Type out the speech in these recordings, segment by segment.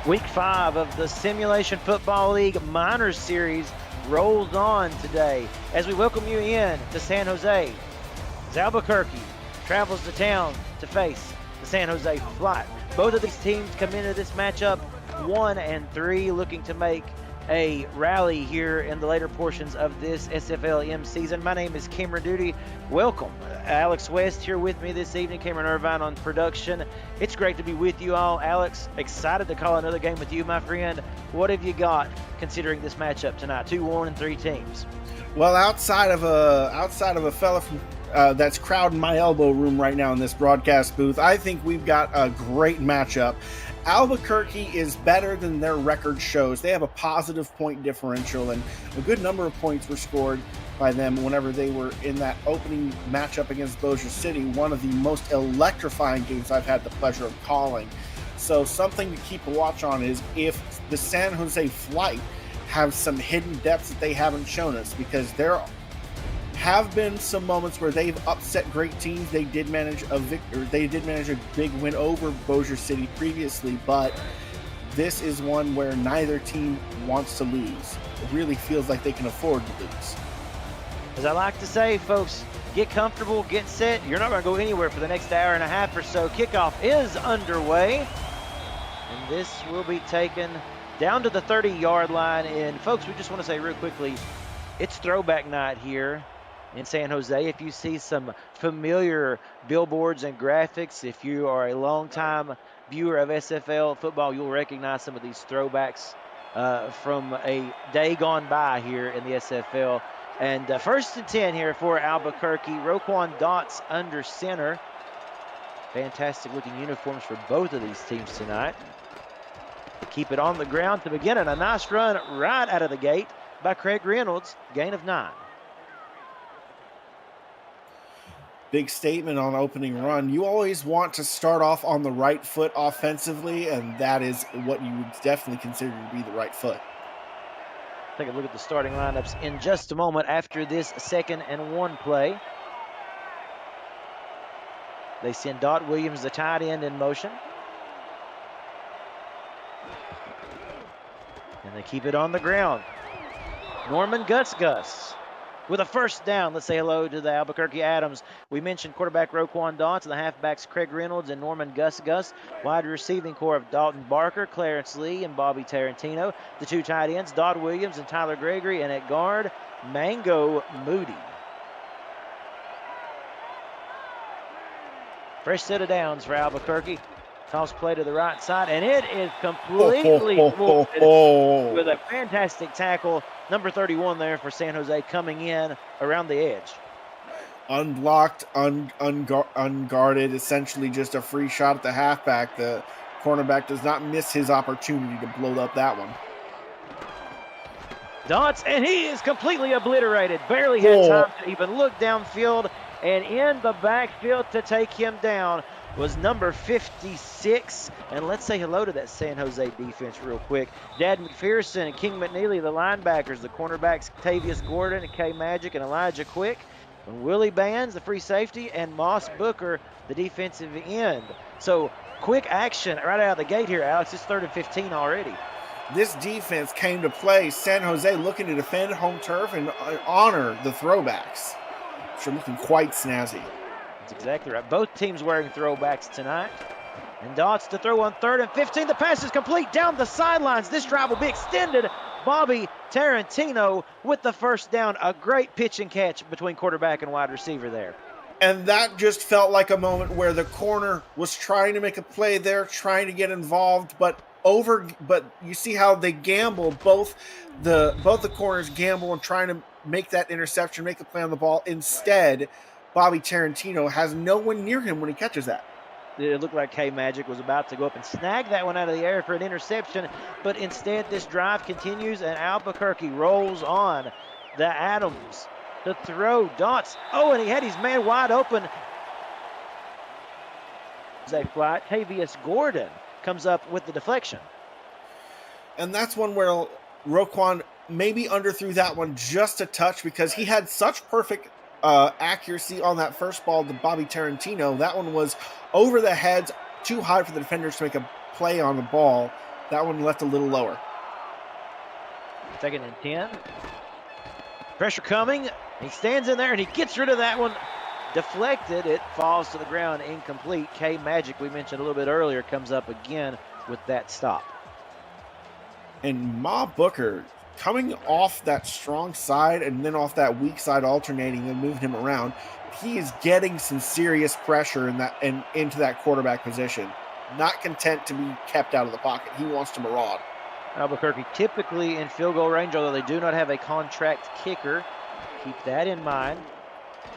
Week 5 of the Simulation Football League Minors Series rolls on today as we welcome you in to San Jose. As Albuquerque travels to town to face the San Jose Flight. Both of these teams come into this matchup 1-3, looking to make a rally here in the later portions of this SFLm season. My name is Cameron Duty. Welcome. Alex West here with me this evening. Cameron Irvine on production. It's great to be with you all. Alex, excited to call another game with you, my friend. What have you got considering this matchup tonight? 2 1-3 teams. Well, outside of a fella from that's crowding my elbow room right now in this broadcast booth, I think we've got a great matchup. Albuquerque is better than their record shows. They have a positive point differential, and a good number of points were scored by them whenever they were in that opening matchup against Bossier City, one of the most electrifying games I've had the pleasure of calling. So something to keep a watch on is if the San Jose Flight have some hidden depths that they haven't shown us, because there have been some moments where they've upset great teams. They did manage a big win over Bossier City previously, but this is one where neither team wants to lose. It really feels like they can afford to lose. As I like to say, folks, get comfortable, get set. You're not going to go anywhere for the next hour and a half or so. Kickoff is underway, and this will be taken down to the 30-yard line. And folks, we just want to say real quickly, it's throwback night here in San Jose. If you see some familiar billboards and graphics, if you are a longtime viewer of SFL football, you'll recognize some of these throwbacks from a day gone by here in the SFL. And first and 10 here for Albuquerque. Roquan Dots under center. Fantastic looking uniforms for both of these teams tonight. They keep it on the ground to begin, and a nice run right out of the gate by Craig Reynolds. Gain of 9. Big statement on opening run. You always want to start off on the right foot offensively, and that is what you would definitely consider to be the right foot. Take a look at the starting lineups in just a moment after this 2nd and 1 play. They send Dot Williams, the tight end, in motion. And they keep it on the ground. Norman Gus with a first down. Let's say hello to the Albuquerque Adams. We mentioned quarterback Roquan Dots, the halfbacks Craig Reynolds and Norman Gus. Wide receiving core of Dalton Barker, Clarence Lee, and Bobby Tarantino. The 2 tight ends, Dot Williams and Tyler Gregory, and at guard, Mango Moody. Fresh set of downs for Albuquerque. Toss play to the right side, and it is completely with a fantastic tackle. Number 31 there for San Jose coming in around the edge. Unblocked, unguarded, essentially just a free shot at the halfback. The cornerback does not miss his opportunity to blow up that one. Dots, and he is completely obliterated. Barely had time to even look downfield, and in the backfield to take him down was number 56. And let's say hello to that San Jose defense real quick. Dad McPherson and King McNeely, the linebackers, the cornerbacks Tavius Gordon and K Magic and Elijah Quick, and Willie Bands, the free safety, and Moss Booker, the defensive end. So quick action right out of the gate here, Alex. It's 3rd and 15 already. This defense came to play. San Jose looking to defend home turf and honor the throwbacks, which are looking quite snazzy. That's exactly right. Both teams wearing throwbacks tonight. And Dots to throw on 3rd and 15. The pass is complete down the sidelines. This drive will be extended. Bobby Tarantino with the first down. A great pitch and catch between quarterback and wide receiver there. And that just felt like a moment where the corner was trying to make a play there, trying to get involved, but you see how they gamble. Both the corners gamble and trying to make that interception, make a play on the ball. Instead, Bobby Tarantino has no one near him when he catches that. It looked like K Magic was about to go up and snag that one out of the air for an interception, but instead this drive continues and Albuquerque rolls on. The Adams to throw. Dots. Oh, and he had his man wide open. They fly. Tavius Gordon comes up with the deflection. And that's one where Roquan maybe underthrew that one just a touch because he had such perfect accuracy on that first ball to Bobby Tarantino. That one was over the heads, too high for the defenders to make a play on the ball. That one left a little lower. 2nd and 10. Pressure coming. He stands in there and he gets rid of that one. Deflected. It falls to the ground, incomplete. K Magic, we mentioned a little bit earlier, comes up again with that stop. And Ma Booker coming off that strong side and then off that weak side, alternating and moving him around. He is getting some serious pressure into that quarterback position. Not content to be kept out of the pocket. He wants to maraud. Albuquerque typically in field goal range, although they do not have a contract kicker. Keep that in mind.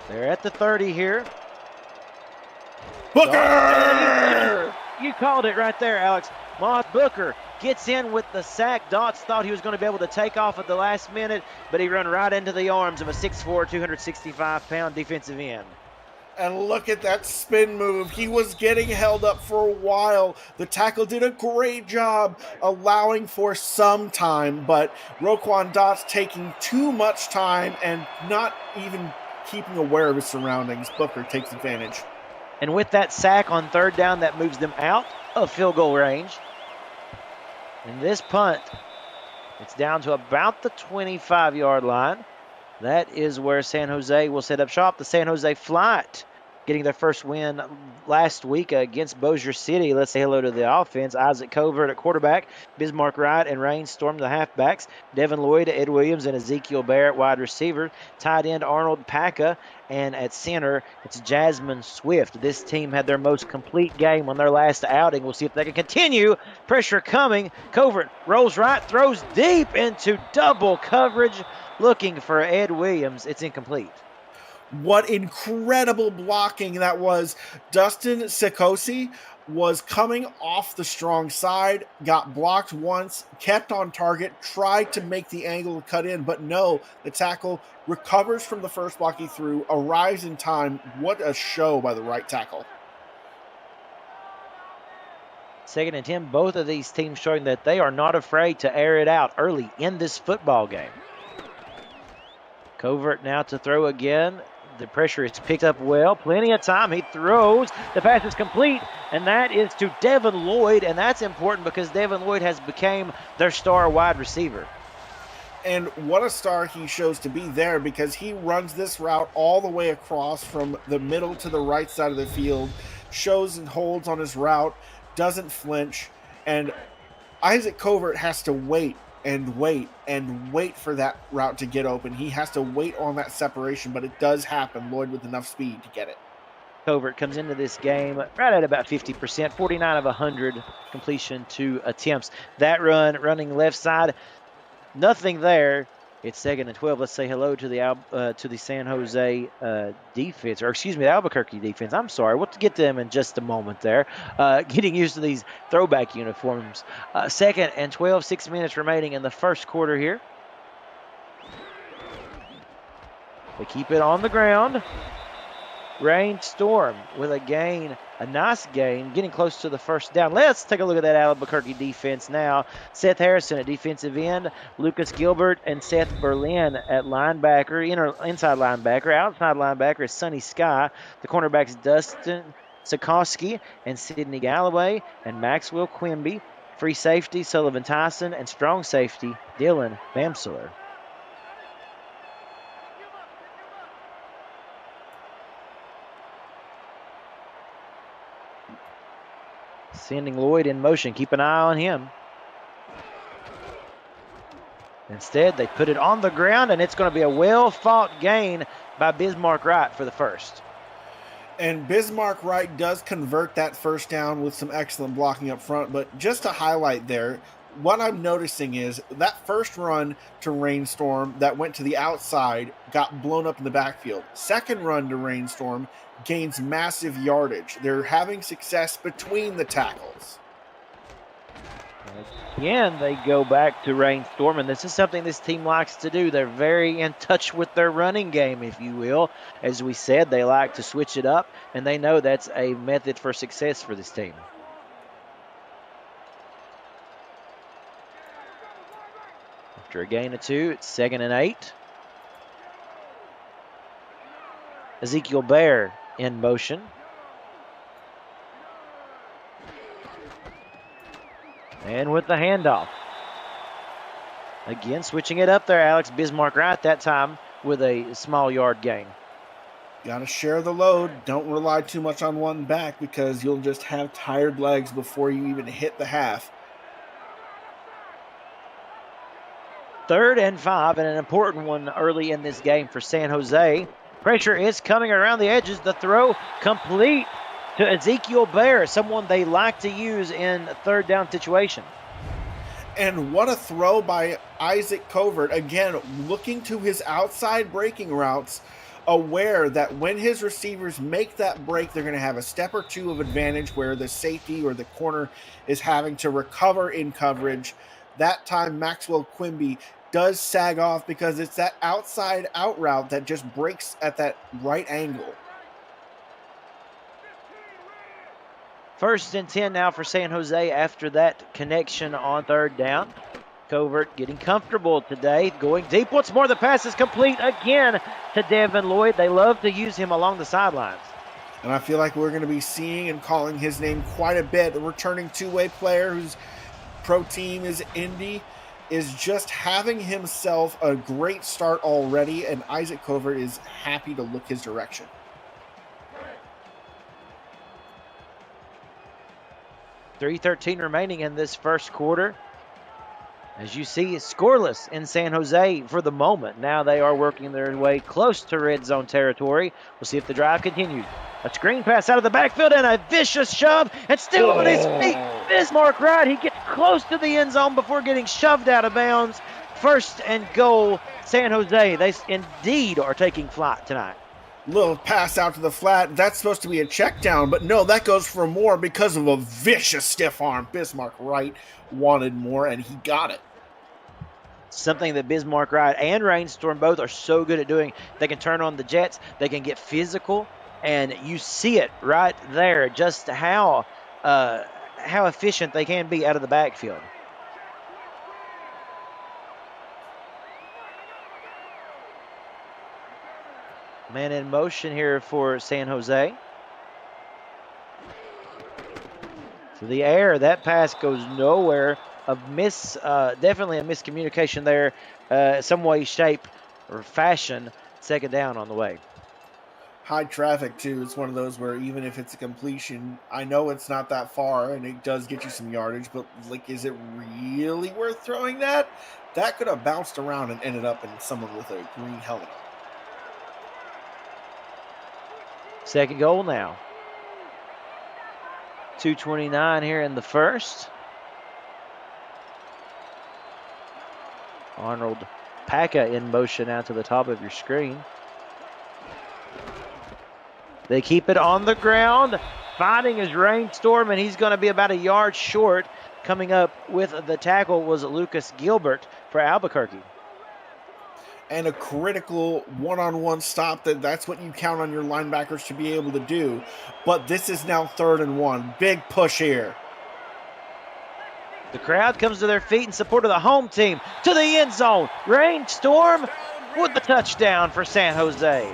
They're at the 30 here. Booker! You called it right there, Alex. Moth Booker gets in with the sack. Dots thought he was going to be able to take off at the last minute, but he ran right into the arms of a 6'4", 265-pound defensive end. And look at that spin move. He was getting held up for a while. The tackle did a great job allowing for some time, but Roquan Dots taking too much time and not even keeping aware of his surroundings. Booker takes advantage. And with that sack on 3rd down, that moves them out of field goal range. And this punt, it's down to about the 25-yard line. That is where San Jose will set up shop. The San Jose Flight getting their first win last week against Bossier City. Let's say hello to the offense. Isaac Covert at quarterback, Bismarck Wright and Rainstorm the halfbacks, Devin Lloyd, Ed Williams, and Ezekiel Barrett wide receiver, tight end Arnold Packa, and at center, it's Jasmine Swift. This team had their most complete game on their last outing. We'll see if they can continue. Pressure coming. Covert rolls right, throws deep into double coverage, looking for Ed Williams. It's incomplete. What incredible blocking that was. Dustin Sikosi was coming off the strong side, got blocked once, kept on target, tried to make the angle to cut in, but no, the tackle recovers from the first block he threw, arrives in time. What a show by the right tackle. 2nd and 10, both of these teams showing that they are not afraid to air it out early in this football game. Covert now to throw again. The pressure is picked up well. Plenty of time. He throws. The pass is complete, and that is to Devin Lloyd, and that's important because Devin Lloyd has become their star wide receiver. And what a star he shows to be there, because he runs this route all the way across from the middle to the right side of the field, shows and holds on his route, doesn't flinch, and Isaac Covert has to wait and wait and wait for that route to get open. He has to wait on that separation, but it does happen. Lloyd with enough speed to get it. Covert comes into this game right at about 50%, 49 of 100 completion to attempts. That running left side, nothing there. It's 2nd and 12. Let's say hello to the San Jose defense, or excuse me, the Albuquerque defense. I'm sorry. We'll get to them in just a moment there. Getting used to these throwback uniforms. 2nd and 12, 6 minutes remaining in the first quarter here. They keep it on the ground. Rainstorm with a nice gain, getting close to the first down. Let's take a look at that Albuquerque defense now. Seth Harrison at defensive end, Lucas Gilbert and Seth Berlin at linebacker, inside linebacker. Outside linebacker is Sonny Sky. The cornerbacks Dustin Sikoski and Sidney Galloway and Maxwell Quimby. Free safety Sullivan Tyson and strong safety Dylan Bamsler. Sending Lloyd in motion. Keep an eye on him. Instead, they put it on the ground, and it's going to be a well-fought gain by Bismarck Wright for the first. And Bismarck Wright does convert that first down with some excellent blocking up front. But just to highlight there, what I'm noticing is that first run to Rainstorm that went to the outside got blown up in the backfield. Second run to Rainstorm gains massive yardage. They're having success between the tackles. Again, they go back to Rainstorm, and this is something this team likes to do. They're very in touch with their running game, if you will. As we said, they like to switch it up, and they know that's a method for success for this team. After a gain of 2, it's 2nd and 8. Ezekiel Bear in motion. And with the handoff. Again, switching it up there, Alex. Bismarck right that time with a small yard gain. Got to share the load. Don't rely too much on one back because you'll just have tired legs before you even hit the half. 3rd and 5, and an important one early in this game for San Jose. Pressure is coming around the edges. The throw complete to Ezekiel Bear, someone they like to use in 3rd down situation. And what a throw by Isaac Covert. Again, looking to his outside breaking routes, aware that when his receivers make that break, they're going to have a step or two of advantage where the safety or the corner is having to recover in coverage. That time, Maxwell Quimby does sag off because it's that outside out route that just breaks at that right angle. 1st and 10 now for San Jose after that connection on 3rd down. Covert getting comfortable today, going deep. Once more, the pass is complete again to Devin Lloyd. They love to use him along the sidelines. And I feel like we're going to be seeing and calling his name quite a bit. A returning two-way player whose pro team is Indy is just having himself a great start already, and Isaac Covert is happy to look his direction. .313 remaining in this 1st quarter. As you see, it's scoreless in San Jose for the moment. Now they are working their way close to red zone territory. We'll see if the drive continues. A screen pass out of the backfield and a vicious shove, and still on his feet. Bismarck Wright, he gets close to the end zone before getting shoved out of bounds. 1st and goal, San Jose. They indeed are taking flight tonight. Little pass out to the flat. That's supposed to be a check down, but no, that goes for more because of a vicious stiff arm. Bismarck Wright wanted more, and he got it. Something that Bismarck Wright and Rainstorm both are so good at doing. They can turn on the jets. They can get physical, and you see it right there just how efficient they can be out of the backfield. Man in motion here for San Jose. To the air, that pass goes nowhere. Definitely a miscommunication there, some way, shape, or fashion. 2nd down on the way. High traffic, too. It's one of those where even if it's a completion, I know it's not that far, and it does get you some yardage, but, like, is it really worth throwing that? That could have bounced around and ended up in someone with a green helmet on. 2nd goal now. 2:29 here in the 1st. Arnold Paka in motion out to the top of your screen. They keep it on the ground. Fighting is Rainstorm, and he's going to be about a yard short. Coming up with the tackle was Lucas Gilbert for Albuquerque. And a critical one-on-one stop. That's what you count on your linebackers to be able to do. But this is now 3rd and 1. Big push here. The crowd comes to their feet in support of the home team. To the end zone. Rainstorm with the touchdown for San Jose.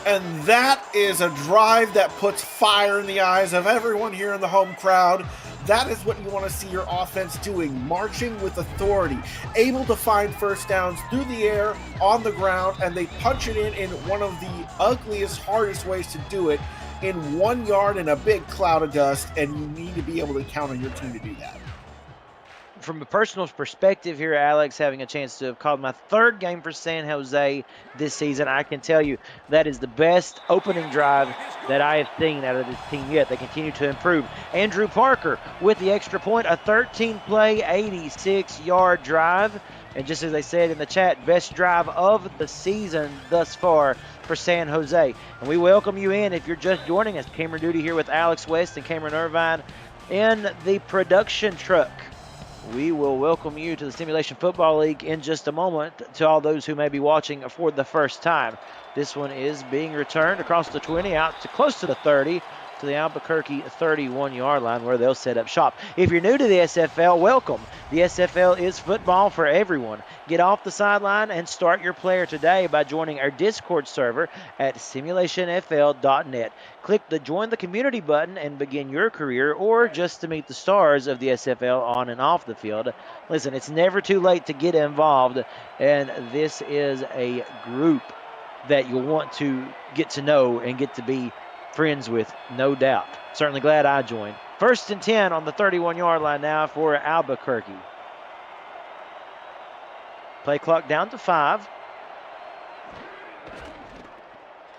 And that is a drive that puts fire in the eyes of everyone here in the home crowd. That is what you want to see your offense doing, marching with authority, able to find 1st downs through the air, on the ground, and they punch it in one of the ugliest, hardest ways to do it, in 1 yard in a big cloud of dust, and you need to be able to count on your team to do that. From a personal perspective here, Alex, having a chance to have called my 3rd game for San Jose this season, I can tell you that is the best opening drive that I have seen out of this team yet. They continue to improve. Andrew Parker with the extra point, a 13-play, 86-yard drive. And just as they said in the chat, best drive of the season thus far for San Jose. And we welcome you in if you're just joining us. Cameron Duty here with Alex West and Cameron Irvine in the production truck. We will welcome you to the Simulation Football League in just a moment. To all those who may be watching for the first time, this one is being returned across the 20 out to close to the 30 to the Albuquerque 31-yard line where they'll set up shop. If you're new to the SFL, welcome. The SFL is football for everyone. Get off the sideline and start your player today by joining our Discord server at simulationfl.net. Click the Join the Community button and begin your career, or just to meet the stars of the SFL on and off the field. Listen, it's never too late to get involved, and this is a group that you'll want to get to know and get to be friends with, no doubt. Certainly glad I joined. 1st and 10 on the 31-yard line now for Albuquerque. Play clock down to 5.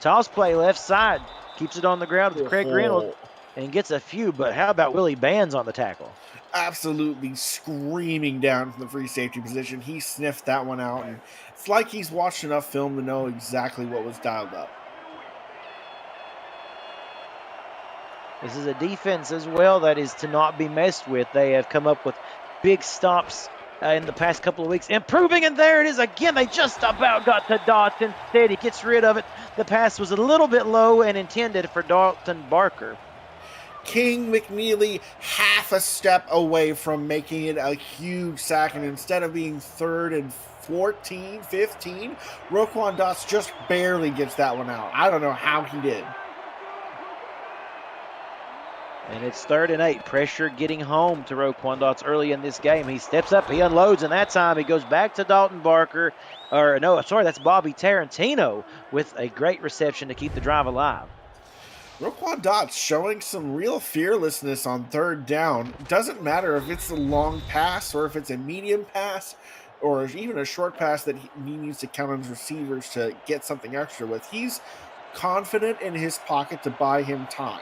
Toss play left side. Keeps it on the ground with Craig Reynolds and gets a few, but how about Willie Bands on the tackle? Absolutely screaming down from the free safety position. He sniffed that one out, and it's like he's watched enough film to know exactly what was dialed up. This is a defense as well that is to not be messed with. They have come up with big stops in the past couple of weeks. Improving, and there it is again. They just about got to Dalton. Instead, he gets rid of it. The pass was a little bit low and intended for Dalton Barker. King McNeely half a step away from making it a huge sack, and instead of being 3rd and 14, 15, Roquan Dots just barely gets that one out. I don't know how he did. And it's 3rd and 8. Pressure getting home to Roquan Dots early in this game. He steps up, he unloads, and that time he goes back to Dalton Barker. That's Bobby Tarantino with a great reception to keep the drive alive. Roquan Dots showing some real fearlessness on 3rd down. Doesn't matter if it's a long pass or if it's a medium pass or even a short pass that he needs to count on his receivers to get something extra with. He's confident in his pocket to buy him time.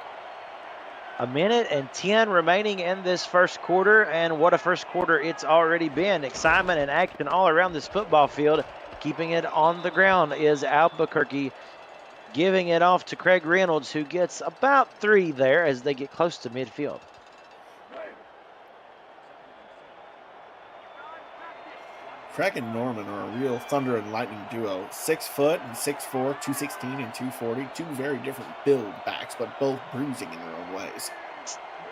1:10 remaining in this first quarter, and what a first quarter it's already been. Excitement and action all around this football field. Keeping it on the ground is Albuquerque, giving it off to Craig Reynolds, who gets about 3 there as they get close to midfield. Craig and Norman are a real thunder and lightning duo. 6 foot and 6'4", 216 and 240. 2 very different build backs, but both bruising in their own ways.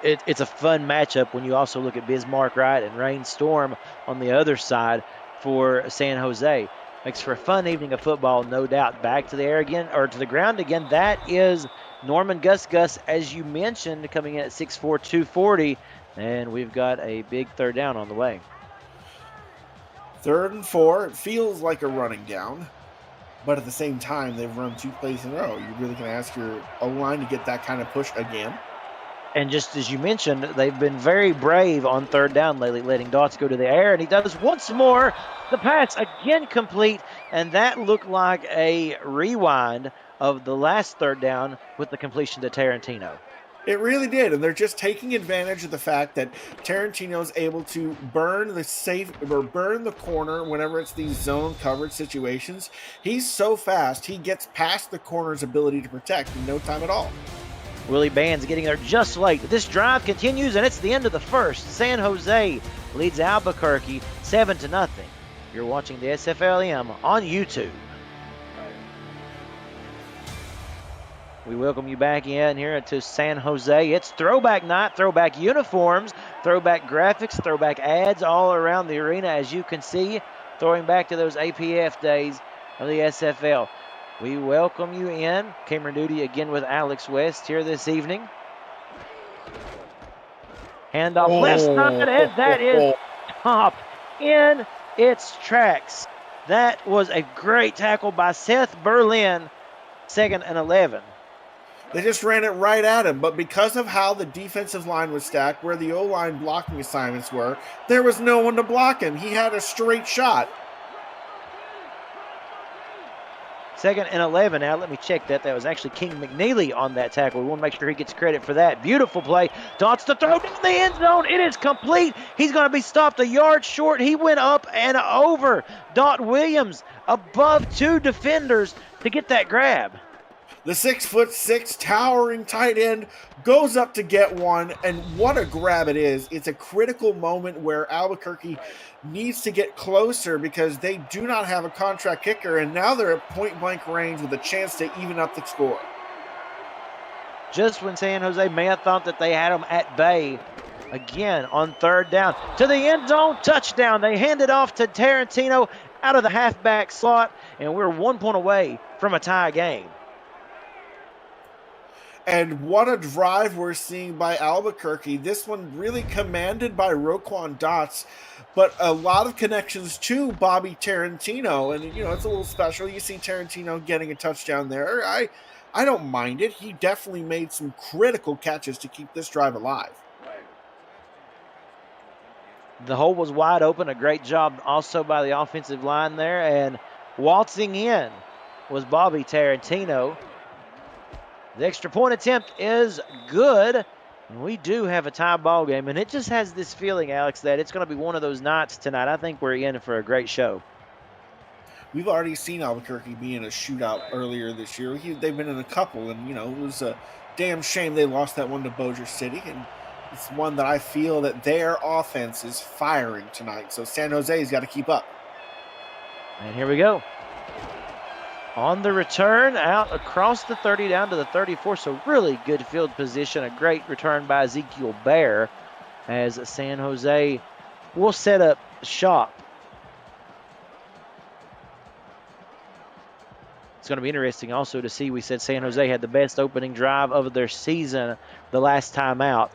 It's a fun matchup when you also look at Bismarck Wright and Rain Storm on the other side for San Jose. Makes for a fun evening of football, no doubt. Back to the air again, or to the ground again. That is Norman Gus, as you mentioned, coming in at 6'4", 240. And we've got a big 3rd down on the way. 3rd and 4. It feels like a running down, but at the same time, they've run 2 plays in a row. You're really going to ask your O-line to get that kind of push again? And just as you mentioned, they've been very brave on 3rd down lately, letting Dots go to the air, and he does once more. The pass again complete, and that looked like a rewind of the last 3rd down with the completion to Tarantino. It really did, and they're just taking advantage of the fact that Tarantino's able to burn the corner whenever it's these zone coverage situations. He's so fast, he gets past the corner's ability to protect in no time at all. Willie Bands getting there just late. This drive continues, and it's the end of the first. San Jose leads Albuquerque 7-0. You're watching the SFLm on YouTube. We welcome you back in here to San Jose. It's throwback night, throwback uniforms, throwback graphics, throwback ads all around the arena, as you can see, throwing back to those APF days of the SFL. We welcome you in. Cameron Duty again with Alex West here this evening. Handoff left side, and that is stopped in its tracks. That was a great tackle by Seth Berlin, 2nd and 11. They just ran it right at him, but because of how the defensive line was stacked, where the O-line blocking assignments were, there was no one to block him. He had a straight shot. 2nd and 11. Now, let me check that. That was actually King McNeely on that tackle. We want to make sure he gets credit for that. Beautiful play. Dots to throw down the end zone. It is complete. He's going to be stopped a yard short. He went up and over. Dot Williams above 2 defenders to get that grab. The 6'6" towering tight end goes up to get one, and what a grab it is. It's a critical moment where Albuquerque needs to get closer because they do not have a contract kicker, and now they're at point-blank range with a chance to even up the score. just when San Jose may have thought that they had them at bay. Again, on third down, to the end zone, touchdown. They hand it off to Tarantino out of the halfback slot, and we're 1 point away from a tie game. And what a drive we're seeing by Albuquerque. This one really commanded by Roquan Dots, but a lot of connections to Bobby Tarantino. And, you know, it's a little special. You see Tarantino getting a touchdown there. I don't mind it. He definitely made some critical catches to keep this drive alive. The hole was wide open. A great job also by the offensive line there. And waltzing in was Bobby Tarantino. The extra point attempt is good. And we do have a tie ball game. And it just has this feeling, Alex, that it's going to be one of those nights tonight. I think we're in for a great show. We've already seen Albuquerque be in a shootout earlier this year. They've been in a couple. And, you know, it was a damn shame they lost that one to Bossier City. And it's one that I feel that their offense is firing tonight. So San Jose's got to keep up. And here we go. On the return, out across the 30 down to the 34. So really good field position. A great return by Ezekiel Bear as San Jose will set up shop. It's going to be interesting also to see. We said San Jose had the best opening drive of their season the last time out.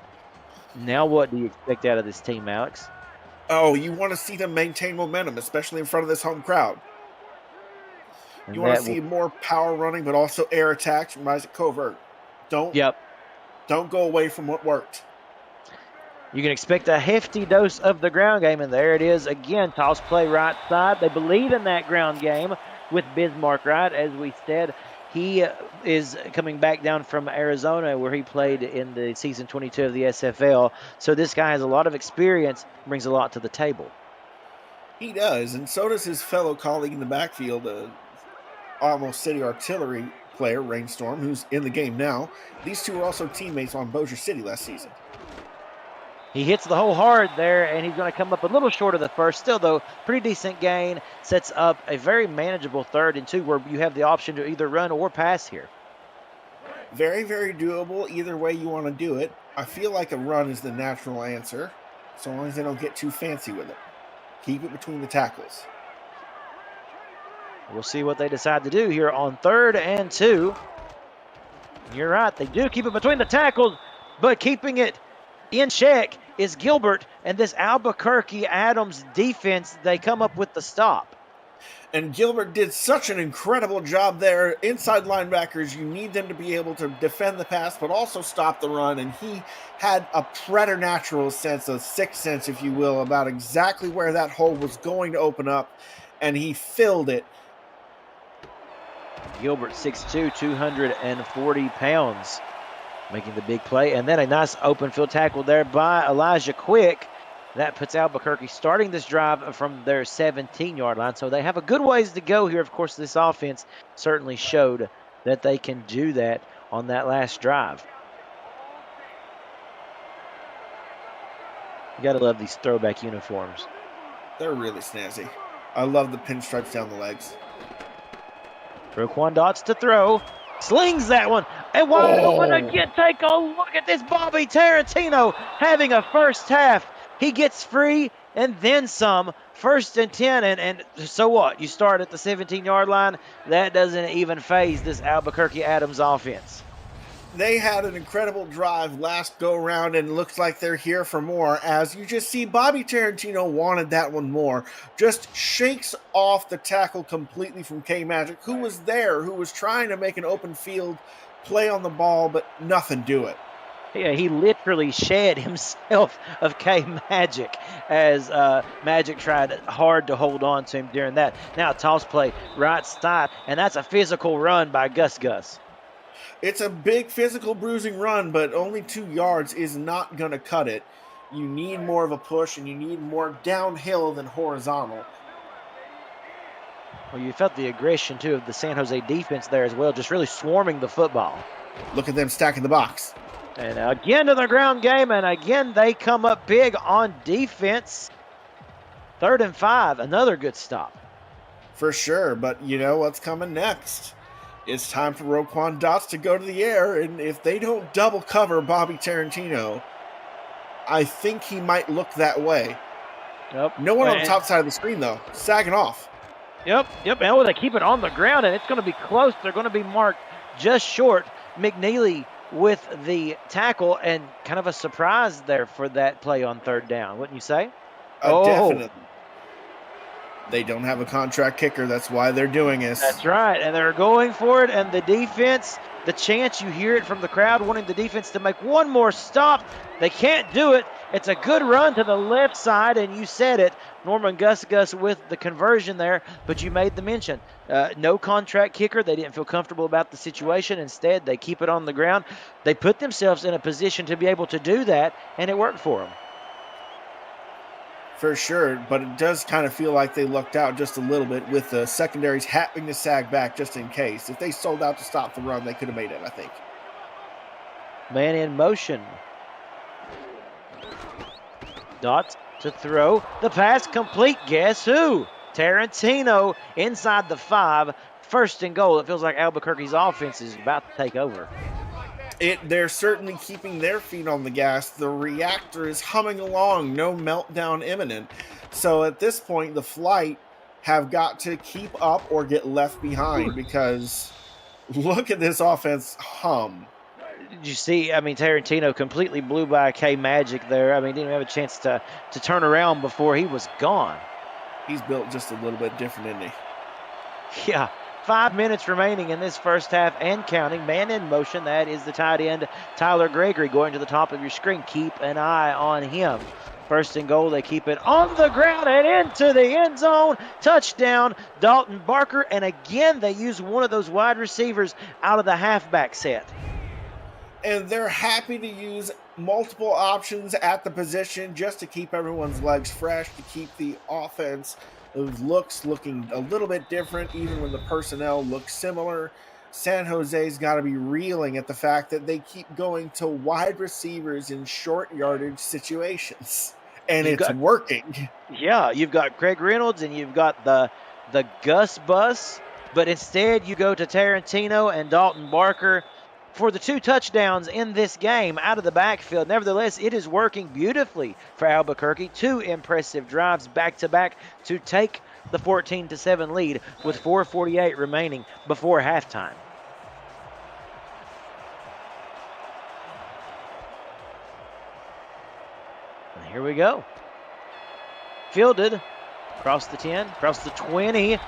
Now what do you expect out of this team, Alex? Oh, you want to see them maintain momentum, especially in front of this home crowd. And you want to see more power running, but also air attacks from Isaac Covert. Don't go away from what worked. You can expect a hefty dose of the ground game, and there it is again. Toss play right side. They believe in that ground game with Bismarck, right? As we said, he is coming back down from Arizona where he played in the season 22 of the SFL. So this guy has a lot of experience, brings a lot to the table. He does, and so does his fellow colleague in the backfield, Almost City Artillery player, Rainstorm, who's in the game now. These two were also teammates on Bossier City last season. He hits the hole hard there, and he's going to come up a little short of the first. Still, though, pretty decent gain. Sets up a very manageable 3rd and 2 where you have the option to either run or pass here. Very, very doable either way you want to do it. I feel like a run is the natural answer, so long as they don't get too fancy with it. Keep it between the tackles. We'll see what they decide to do here on 3rd and 2. You're right, they do keep it between the tackles, but keeping it in check is Gilbert and this Albuquerque Adams defense. They come up with the stop. And Gilbert did such an incredible job there. Inside linebackers, you need them to be able to defend the pass, but also stop the run. And he had a preternatural sense, a sixth sense, if you will, about exactly where that hole was going to open up. And he filled it. Gilbert, 6'2", 240 pounds, making the big play. And then a nice open field tackle there by Elijah Quick. That puts Albuquerque starting this drive from their 17-yard line. So they have a good ways to go here. Of course, this offense certainly showed that they can do that on that last drive. You got to love these throwback uniforms. They're really snazzy. I love the pinstripes down the legs. Roquan Dots to throw. Slings that one. And wide open again. Take a look at this Bobby Tarantino having a first half. He gets free and then some. 1st and 10. And so what? You start at the 17-yard line. That doesn't even phase this Albuquerque Adams offense. They had an incredible drive last go-round, and it looks like they're here for more, as you just see Bobby Tarantino wanted that one more. Just shakes off the tackle completely from K-Magic, who was there, who was trying to make an open field play on the ball, but nothing do it. Yeah, he literally shed himself of K-Magic as Magic tried hard to hold on to him during that. Now toss play right side, and that's a physical run by Gus. It's a big physical bruising run, but only 2 yards is not going to cut it. You need more of a push, and you need more downhill than horizontal. Well, you felt the aggression, too, of the San Jose defense there as well, just really swarming the football. Look at them stacking the box. And again to the ground game, and again they come up big on defense. 3rd and 5, another good stop. For sure, but you know what's coming next. It's time for Roquan Dots to go to the air, and if they don't double cover Bobby Tarantino, I think he might look that way. Yep. No one on the top side of the screen, though. Sagging off. Yep. And they keep it on the ground, and it's going to be close. They're going to be marked just short. McNeely with the tackle, and kind of a surprise there for that play on third down, wouldn't you say? Definitely. They don't have a contract kicker. That's why they're doing this. That's right, and they're going for it, and the defense, the chance, you hear it from the crowd wanting the defense to make one more stop. They can't do it. It's a good run to the left side, and you said it, Norman Gus with the conversion there, but you made the mention. No contract kicker. They didn't feel comfortable about the situation. Instead, they keep it on the ground. They put themselves in a position to be able to do that, and it worked for them. For sure, but it does kind of feel like they lucked out just a little bit with the secondaries having to sag back just in case. If they sold out to stop the run, they could have made it, I think. Man in motion. Dots to throw. The pass complete. Guess who? Tarantino inside the 5. First and goal. It feels like Albuquerque's offense is about to take over. They're certainly keeping their feet on the gas. The reactor is humming along, no meltdown imminent. So at this point, the flight have got to keep up or get left behind, because look at this offense hum. Did you see? Tarantino completely blew by K-Magic there. Didn't even have a chance to turn around before he was gone. He's built just a little bit different, isn't he? Yeah. 5 minutes remaining in this first half and counting. Man in motion. That is the tight end, Tyler Gregory, going to the top of your screen. Keep an eye on him. First and goal. They keep it on the ground and into the end zone. Touchdown, Dalton Barker. And again, they use one of those wide receivers out of the halfback set. And they're happy to use multiple options at the position just to keep everyone's legs fresh, to keep the offense looking a little bit different, even when the personnel looks similar. San Jose's got to be reeling at the fact that they keep going to wide receivers in short yardage situations, and it's working. Yeah, you've got Craig Reynolds and you've got the Gus bus, but instead you go to Tarantino and Dalton Barker for the 2 touchdowns in this game out of the backfield. Nevertheless, it is working beautifully for Albuquerque. 2 impressive drives back-to-back to take the 14-7 lead with 4:48 remaining before halftime. And here we go. Fielded across the 10, across the 20,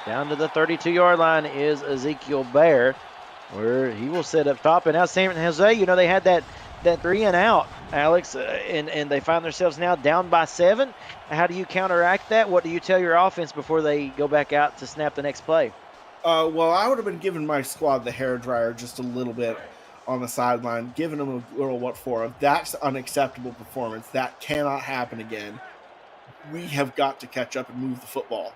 down to the 32-yard line is Ezekiel Bear, where he will sit up top. And now San Jose, they had that 3 and out, Alex, and they find themselves now down by 7. How do you counteract that? What do you tell your offense before they go back out to snap the next play? Well, I would have been giving my squad the hairdryer just a little bit on the sideline, giving them a little what for. That's unacceptable performance. That cannot happen again. We have got to catch up and move the football.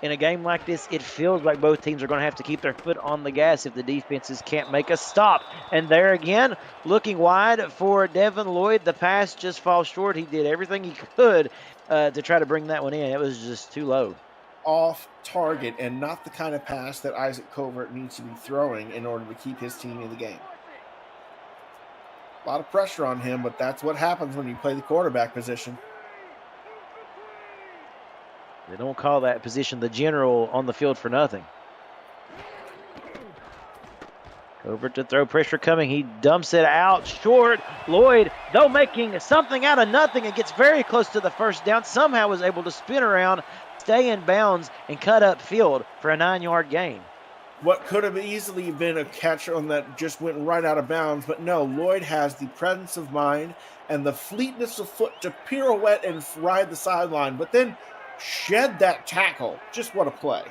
In a game like this, it feels like both teams are going to have to keep their foot on the gas if the defenses can't make a stop. And there again, looking wide for Devin Lloyd. The pass just falls short. He did everything he could to try to bring that one in. It was just too low. Off target, and not the kind of pass that Isaac Covert needs to be throwing in order to keep his team in the game. A lot of pressure on him, but that's what happens when you play the quarterback position. They don't call that position the general on the field for nothing. Over to throw, pressure coming. He dumps it out short. Lloyd, though, making something out of nothing and gets very close to the first down. Somehow was able to spin around, stay in bounds, and cut up field for a 9-yard gain. What could have easily been a catch on that just went right out of bounds, but no, Lloyd has the presence of mind and the fleetness of foot to pirouette and ride the sideline, but then shed that tackle. Just what a play.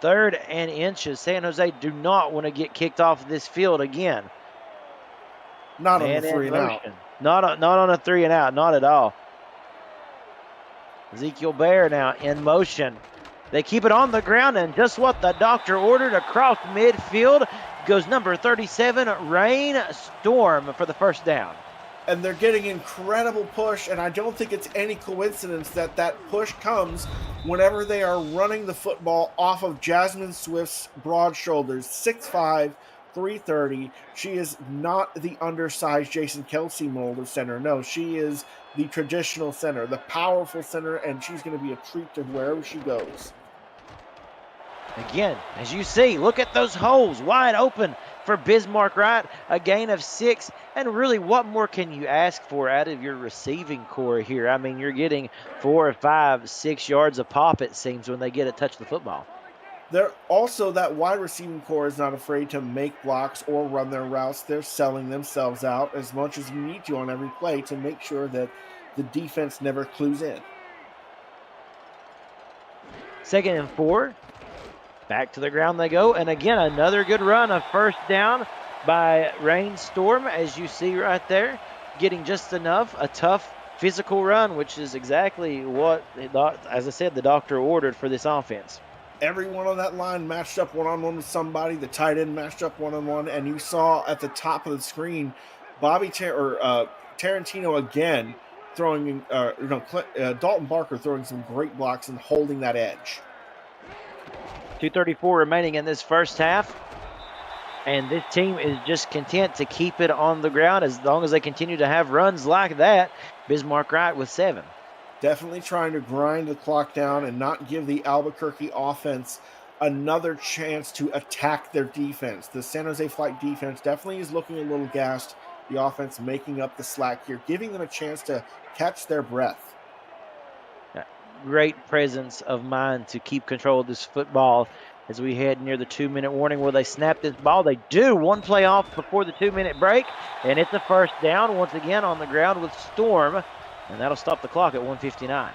3rd and inches. San Jose do not want to get kicked off this field again. Not on the 3 and out. Not on a 3 and out. Not at all. Ezekiel Bear now in motion. They keep it on the ground, and just what the doctor ordered across midfield goes number 37, Rain Storm, for the first down. and they're getting incredible push, and I don't think it's any coincidence that that push comes whenever they are running the football off of Jasmine Swift's broad shoulders. 6'5", 330. She is not the undersized Jason Kelsey mold of center. No, she is the traditional center, the powerful center, and she's going to be a treat to wherever she goes. Again, as you see, look at those holes wide open for Bismarck Wright. A gain of 6. And really, what more can you ask for out of your receiving core here? I mean, you're getting 4, 5, 6 yards a pop, it seems, when they get to touch the football. They're also, that wide receiving core is not afraid to make blocks or run their routes. They're selling themselves out as much as you need to on every play to make sure that the defense never clues in. 2nd and 4. Back to the ground they go. And again, another good run, a first down by Rainstorm, as you see right there. Getting just enough, a tough physical run, which is exactly what, as I said, the doctor ordered for this offense. Everyone on that line matched up one-on-one with somebody. The tight end matched up one-on-one, and you saw at the top of the screen, Tarantino again throwing, Dalton Barker throwing some great blocks and holding that edge. 2:34 remaining in this first half, and this team is just content to keep it on the ground as long as they continue to have runs like that. Bismarck Wright with 7. Definitely trying to grind the clock down and not give the Albuquerque offense another chance to attack their defense. The San Jose Flight defense definitely is looking a little gassed. The offense making up the slack here, giving them a chance to catch their breath. Great presence of mind to keep control of this football as we head near the 2-minute warning. Will they snap this ball? They do. One play off before the 2-minute break, and it's a first down once again on the ground with Storm. And that'll stop the clock at 1:59.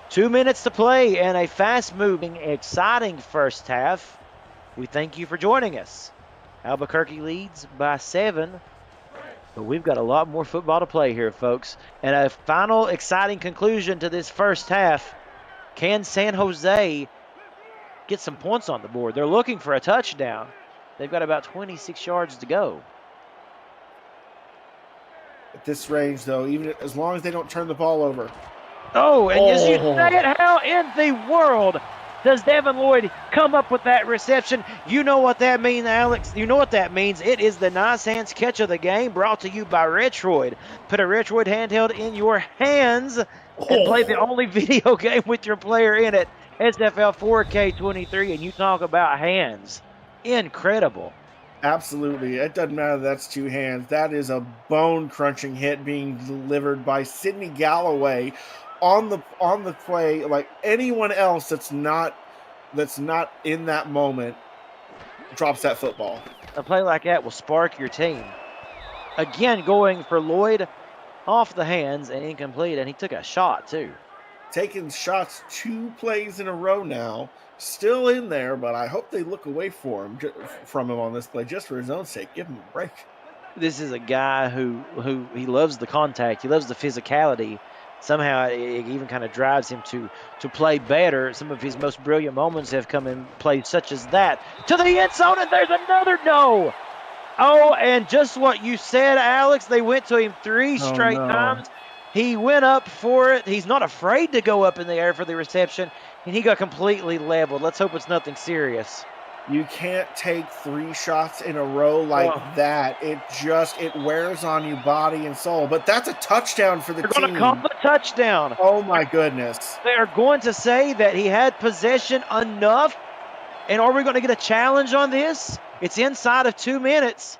2 minutes to play and a fast-moving, exciting first half. We thank you for joining us. Albuquerque leads by 7, but we've got a lot more football to play here, folks. And a final exciting conclusion to this first half. Can San Jose get some points on the board? They're looking for a touchdown. They've got about 26 yards to go. At this range, though, even as long as they don't turn the ball over. Oh, and as you say it, how in the world does Devin Lloyd come up with that reception? You know what that means, Alex. You know what that means. It is the Nice Hands catch of the game, brought to you by Retroid. Put a Retroid handheld in your hands and play the only video game with your player in it. SFL 4K23, and you talk about hands. Incredible. Absolutely. It doesn't matter that's 2 hands. That is a bone-crunching hit being delivered by Sidney Galloway on the play. Like anyone else that's not in that moment drops that football. A play like that will spark your team. Again, going for Lloyd off the hands and incomplete, and he took a shot too. Taking shots 2 plays in a row now. Still in there, but I hope they look away from him on this play just for his own sake. Give him a break. This is a guy who he loves the contact. He loves the physicality. Somehow it even kind of drives him to play better. Some of his most brilliant moments have come in plays such as that. To the end zone, and there's another no. Oh, and just what you said, Alex, they went to him 3 straight times. He went up for it. He's not afraid to go up in the air for the reception, and he got completely leveled. Let's hope it's nothing serious. You can't take 3 shots in a row like that. It wears on you body and soul. But that's a touchdown for the team. They're going to call the touchdown. Oh, my goodness. They are going to say that he had possession enough. And are we going to get a challenge on this? It's inside of 2 minutes,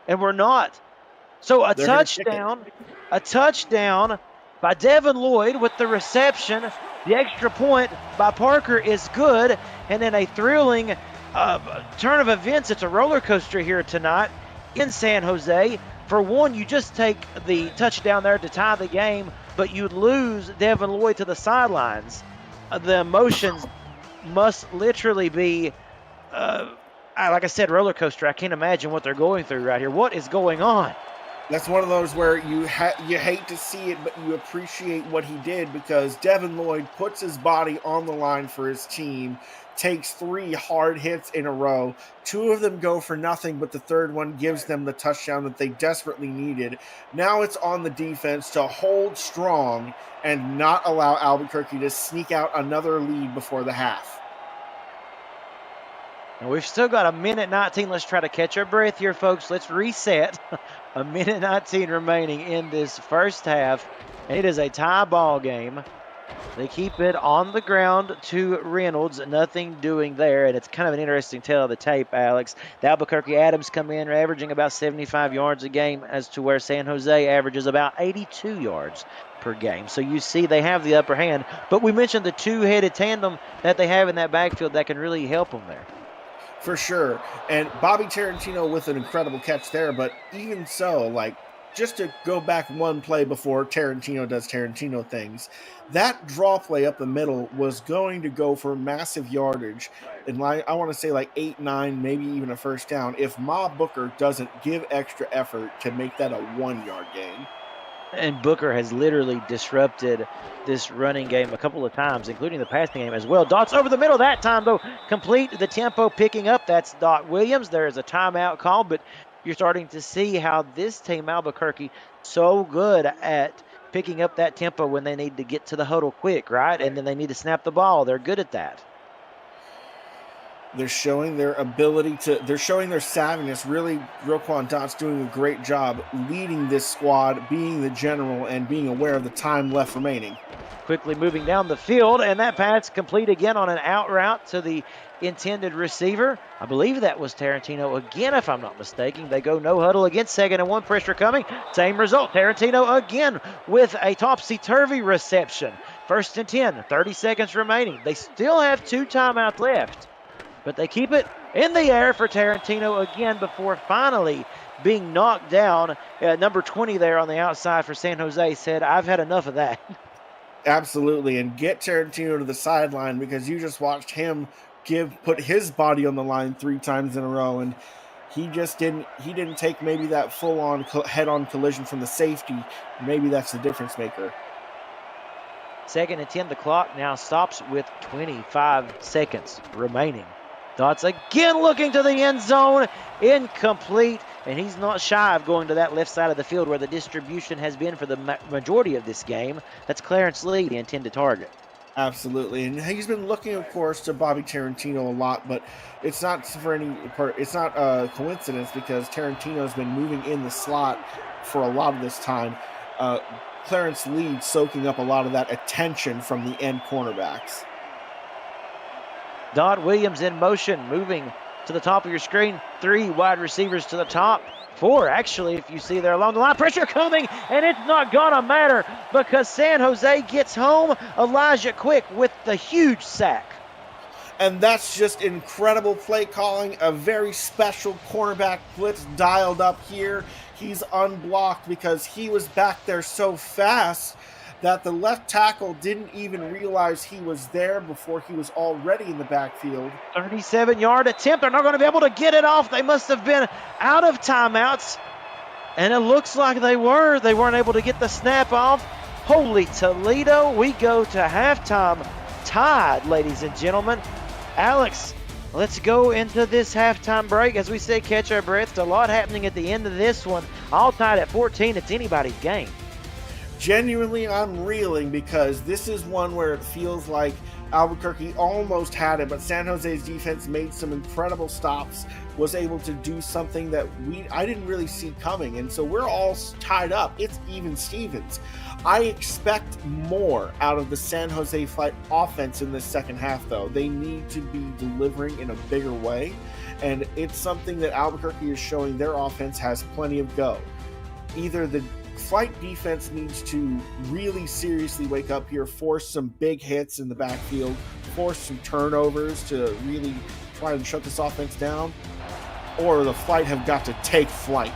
and we're not. So a touchdown by Devin Lloyd with the reception. The extra point by Parker is good, and then a thrilling turn of events. It's a roller coaster here tonight in San Jose. For one, you just take the touchdown there to tie the game, but you lose Devin Lloyd to the sidelines. The emotions must literally be, like I said, roller coaster. I can't imagine what they're going through right here. What is going on? That's one of those where you hate to see it, but you appreciate what he did, because Devin Lloyd puts his body on the line for his team, takes 3 hard hits in a row. 2 of them go for nothing, but the third one gives them the touchdown that they desperately needed. Now it's on the defense to hold strong and not allow Albuquerque to sneak out another lead before the half. And we've still got a minute 19. Let's try to catch our breath here, folks. Let's reset. A minute 19 remaining in this first half. It is a tie ball game. They keep it on the ground to Reynolds. Nothing doing there. And it's kind of an interesting tale of the tape, Alex. The Albuquerque Adams come in averaging about 75 yards a game, as to where San Jose averages about 82 yards per game. So you see they have the upper hand. But we mentioned the two-headed tandem that they have in that backfield that can really help them there. For sure. And Bobby Tarantino with an incredible catch there, but even so, like, just to go back one play before Tarantino does Tarantino things, that draw play up the middle was going to go for massive yardage, and I want to say like 8, 9, maybe even a first down, if Ma Booker doesn't give extra effort to make that a 1-yard gain. And Booker has literally disrupted this running game a couple of times, including the passing game as well. Dots over the middle that time, though. Complete the tempo picking up. That's Dot Williams. There is a timeout call, but you're starting to see how this team, Albuquerque, so good at picking up that tempo when they need to get to the huddle quick, right? And then they need to snap the ball. They're good at that. They're showing their ability to, they're showing their savviness. Really, Roquan Dott's doing a great job leading this squad, being the general, and being aware of the time left remaining. Quickly moving down the field, and that pass complete again on an out route to the intended receiver. I believe that was Tarantino again, if I'm not mistaken. They go no huddle again, 2nd and 1, pressure coming. Same result. Tarantino again with a topsy-turvy reception. 1st and 10, 30 seconds remaining. They still have 2 timeouts left, but they keep it in the air for Tarantino again before finally being knocked down. Number 20 there on the outside for San Jose said, "I've had enough of that." Absolutely, and get Tarantino to the sideline, because you just watched him put his body on the line 3 times in a row, and he didn't take maybe that full-on head-on collision from the safety. Maybe that's the difference maker. 2nd and 10, the clock now stops with 25 seconds remaining. Dots again looking to the end zone, incomplete, and he's not shy of going to that left side of the field where the distribution has been for the majority of this game. That's Clarence Lee, the intended target. Absolutely, and he's been looking, of course, to Bobby Tarantino a lot, but it's not for any part. It's not a coincidence, because Tarantino's been moving in the slot for a lot of this time. Clarence Lee soaking up a lot of that attention from the end cornerbacks. Dot Williams in motion, moving to the top of your screen. 3 wide receivers to the top. 4, actually, if you see there along the line. Pressure coming, and it's not going to matter, because San Jose gets home. Elijah Quick with the huge sack. And that's just incredible play calling. A very special cornerback blitz dialed up here. He's unblocked because he was back there so fast that the left tackle didn't even realize he was there before he was already in the backfield. 37-yard attempt. They're not going to be able to get it off. They must have been out of timeouts, and it looks like they were. They weren't able to get the snap off. Holy Toledo, we go to halftime tied, ladies and gentlemen. Alex, let's go into this halftime break. As we said, catch our breath. A lot happening at the end of this one. All tied at 14. It's anybody's game. Genuinely, I'm reeling, because this is one where it feels like Albuquerque almost had it, but San Jose's defense made some incredible stops, was able to do something that I didn't really see coming, and so we're all tied up. It's even Stevens. I expect more out of the San Jose Flight offense in this second half, though. They need to be delivering in a bigger way, and it's something that Albuquerque is showing their offense has plenty of go. Either the Flight defense needs to really seriously wake up here, force some big hits in the backfield, force some turnovers to really try and shut this offense down, or the Flight have got to take flight.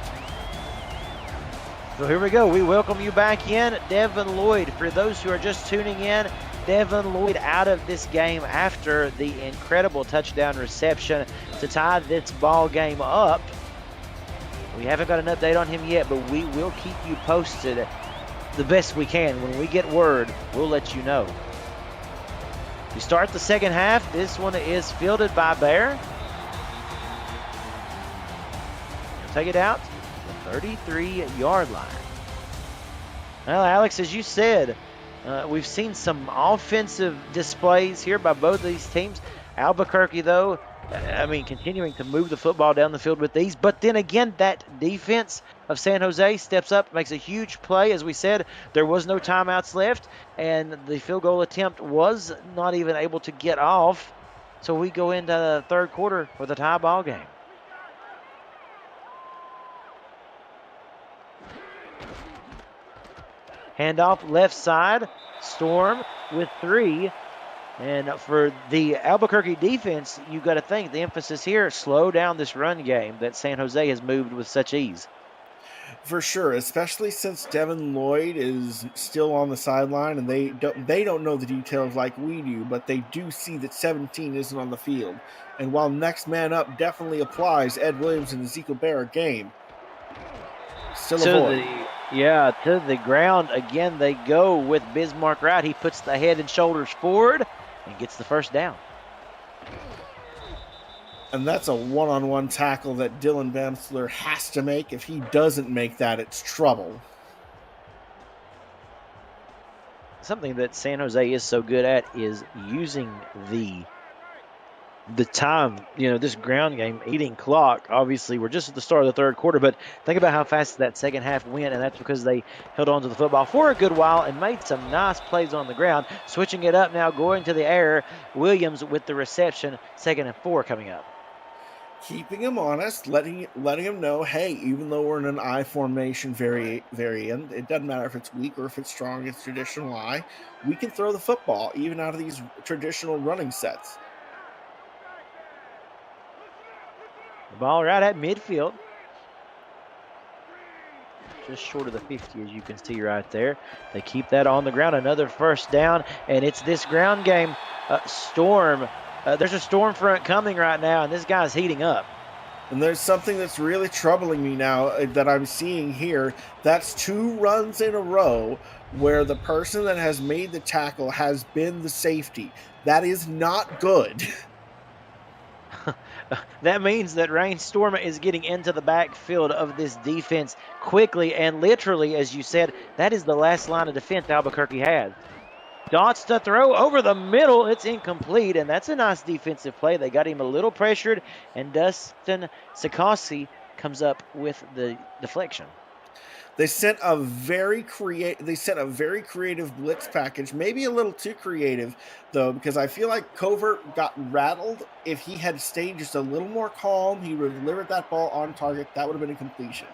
So here we go. We welcome you back in. Devin Lloyd, for those who are just tuning in, Devin Lloyd out of this game after the incredible touchdown reception to tie this ball game up. We haven't got an update on him yet, but we will keep you posted the best we can. When we get word, we'll let you know. We start the second half. This one is fielded by Bear. He'll take it out to the 33-yard line. Well, Alex, as you said, we've seen some offensive displays here by both of these teams. Albuquerque, though, continuing to move the football down the field with these. But then again, that defense of San Jose steps up, makes a huge play. As we said, there was no timeouts left, and the field goal attempt was not even able to get off. So we go into the third quarter with a tie ball game. Handoff left side, Storm with 3. And for the Albuquerque defense, you've got to think the emphasis here, slow down this run game that San Jose has moved with such ease. For sure, especially since Devin Lloyd is still on the sideline, and they don't know the details like we do, but they do see that 17 isn't on the field. And while next man up definitely applies, Ed Williams and Ezekiel Bear are game. Still a void. To the ground again they go with Bismarck Wright. He puts the head and shoulders forward and gets the first down. And that's a one-on-one tackle that Dylan Bamsler has to make. If he doesn't make that, it's trouble. Something that San Jose is so good at is using the time, this ground game, eating clock. Obviously, we're just at the start of the third quarter, but think about how fast that second half went, and that's because they held on to the football for a good while and made some nice plays on the ground. Switching it up now, going to the air. Williams with the reception, 2nd and 4 coming up. Keeping him honest, letting him know, hey, even though we're in an I formation variant, it doesn't matter if it's weak or if it's strong, it's traditional I. We can throw the football even out of these traditional running sets. The ball right at midfield. Just short of the 50, as you can see right there. They keep that on the ground. Another first down, and it's this ground game. Storm. There's a storm front coming right now, and this guy's heating up. And there's something that's really troubling me now that I'm seeing here. That's 2 runs in a row where the person that has made the tackle has been the safety. That is not good. That means that Rain Storm is getting into the backfield of this defense quickly and literally, as you said, that is the last line of defense Albuquerque had. Dots to throw over the middle. It's incomplete, and that's a nice defensive play. They got him a little pressured, and Dustin Sikoski comes up with the deflection. They sent a very creative blitz package, maybe a little too creative, though, because I feel like Covert got rattled. If he had stayed just a little more calm, he would have delivered that ball on target. That would have been a completion.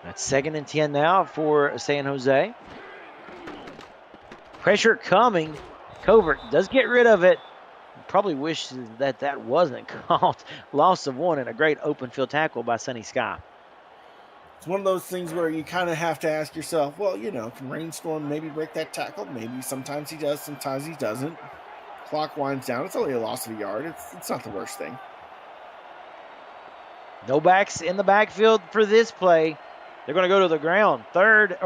That's 2nd and 10 now for San Jose. Pressure coming. Covert does get rid of it. Probably wishes that wasn't called. Loss of 1 and a great open field tackle by Sonny Sky. It's one of those things where you kind of have to ask yourself, well, can Rainstorm maybe break that tackle? Maybe sometimes he does, sometimes he doesn't. Clock winds down. It's only a loss of a yard. It's not the worst thing. No backs in the backfield for this play. They're going to go to the ground. 3rd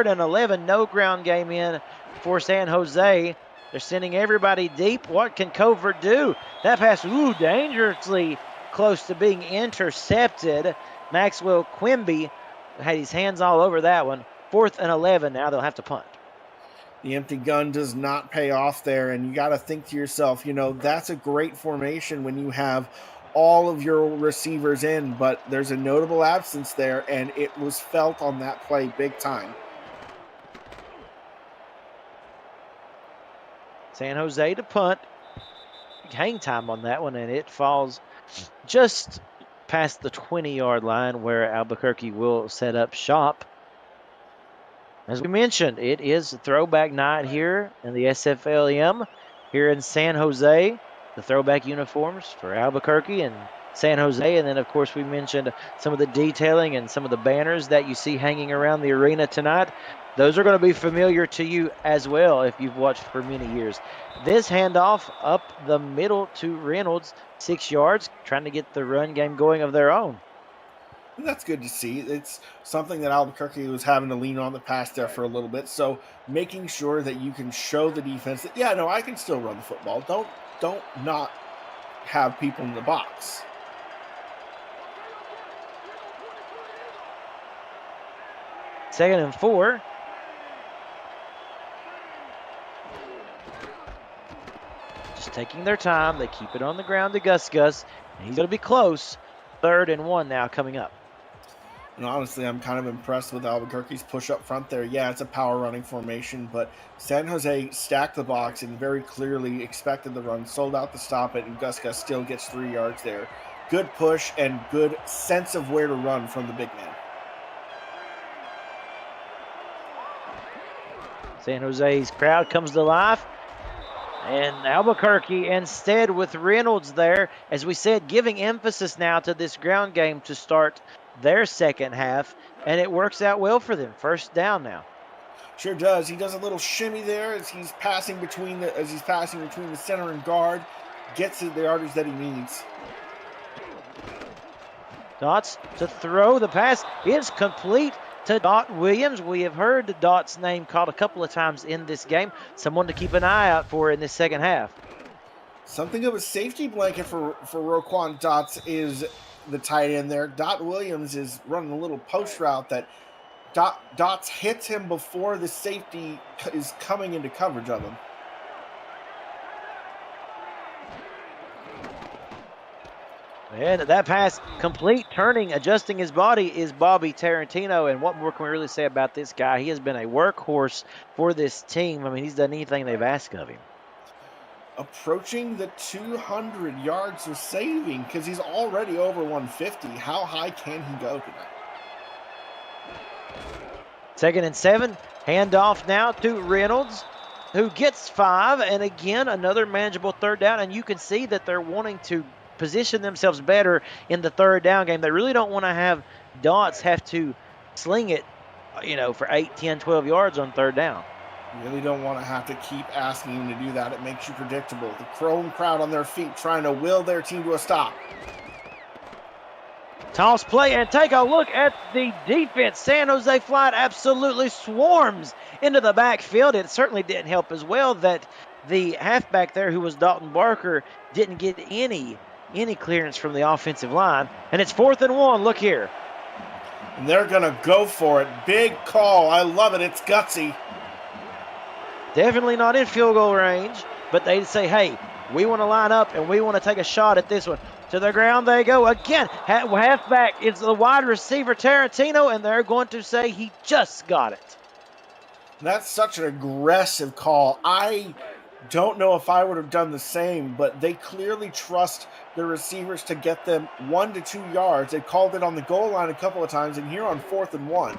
and 11. No ground game in for San Jose. They're sending everybody deep. What can Covert do? That pass, dangerously close to being intercepted. Maxwell Quimby had his hands all over that one. 4th and 11. Now they'll have to punt. The empty gun does not pay off there, and you got to think to yourself, that's a great formation when you have all of your receivers in, but there's a notable absence there, and it was felt on that play big time. San Jose to punt. Hang time on that one, and it falls just past the 20-yard line where Albuquerque will set up shop. As we mentioned, it is throwback night here in the SFLm here in San Jose. The throwback uniforms for Albuquerque and San Jose. And then, of course, we mentioned some of the detailing and some of the banners that you see hanging around the arena tonight. those are going to be familiar to you as well if you've watched for many years. This handoff up the middle to Reynolds, 6 yards, trying to get the run game going of their own. And that's good to see. It's something that Albuquerque was having to lean on the pass there for a little bit. So making sure that you can show the defense that, yeah, no, I can still run the football. Don't not have people in the box. Second and 4. Just taking their time. They keep it on the ground to Gus. And he's going to be close. 3rd and 1 now coming up. And honestly, I'm kind of impressed with Albuquerque's push up front there. Yeah, it's a power running formation, but San Jose stacked the box and very clearly expected the run, sold out to stop it, and Gus still gets 3 yards there. Good push and good sense of where to run from the big man. San Jose's crowd comes to life. And Albuquerque instead with Reynolds there, as we said, giving emphasis now to this ground game to start their second half, and it works out well for them. 1st down now. Sure does. He does a little shimmy there as he's passing between the center and guard, gets the yardage that he needs. Dots to throw. The pass is complete to Dot Williams. We have heard Dot's name called a couple of times in this game. Someone to keep an eye out for in this second half. Something of a safety blanket for Roquan Dots is the tight end there. Dot Williams is running a little post route that Dots hits him before the safety is coming into coverage of him. And that pass complete, turning, adjusting his body is Bobby Tarantino. And what more can we really say about this guy? He has been a workhorse for this team. I mean, he's done anything they've asked of him. Approaching the 200 yards receiving because he's already over 150. How high can he go tonight? 2nd and 7. Handoff now to Reynolds, who gets 5. And again, another manageable 3rd down. And you can see that they're wanting to position themselves better in the 3rd down game. They really don't want to have Dots have to sling it, for 8, 10, 12 yards on 3rd down. You really don't want to have to keep asking him to do that. It makes you predictable. The Chrome crowd on their feet trying to will their team to a stop. Toss play and take a look at the defense. San Jose Flight absolutely swarms into the backfield. It certainly didn't help as well that the halfback there, who was Dalton Barker, didn't get any clearance from the offensive line. And it's 4th and 1. Look here. And they're going to go for it. Big call. I love it. It's gutsy. Definitely not in field goal range, but they say, hey, we want to line up and we want to take a shot at this one. To the ground they go again. Halfback is the wide receiver Tarantino, and they're going to say he just got it. That's such an aggressive call. I don't know if I would have done the same, but they clearly trust the receivers to get them 1 to 2 yards. They called it on the goal line a couple of times, and here on 4th and 1.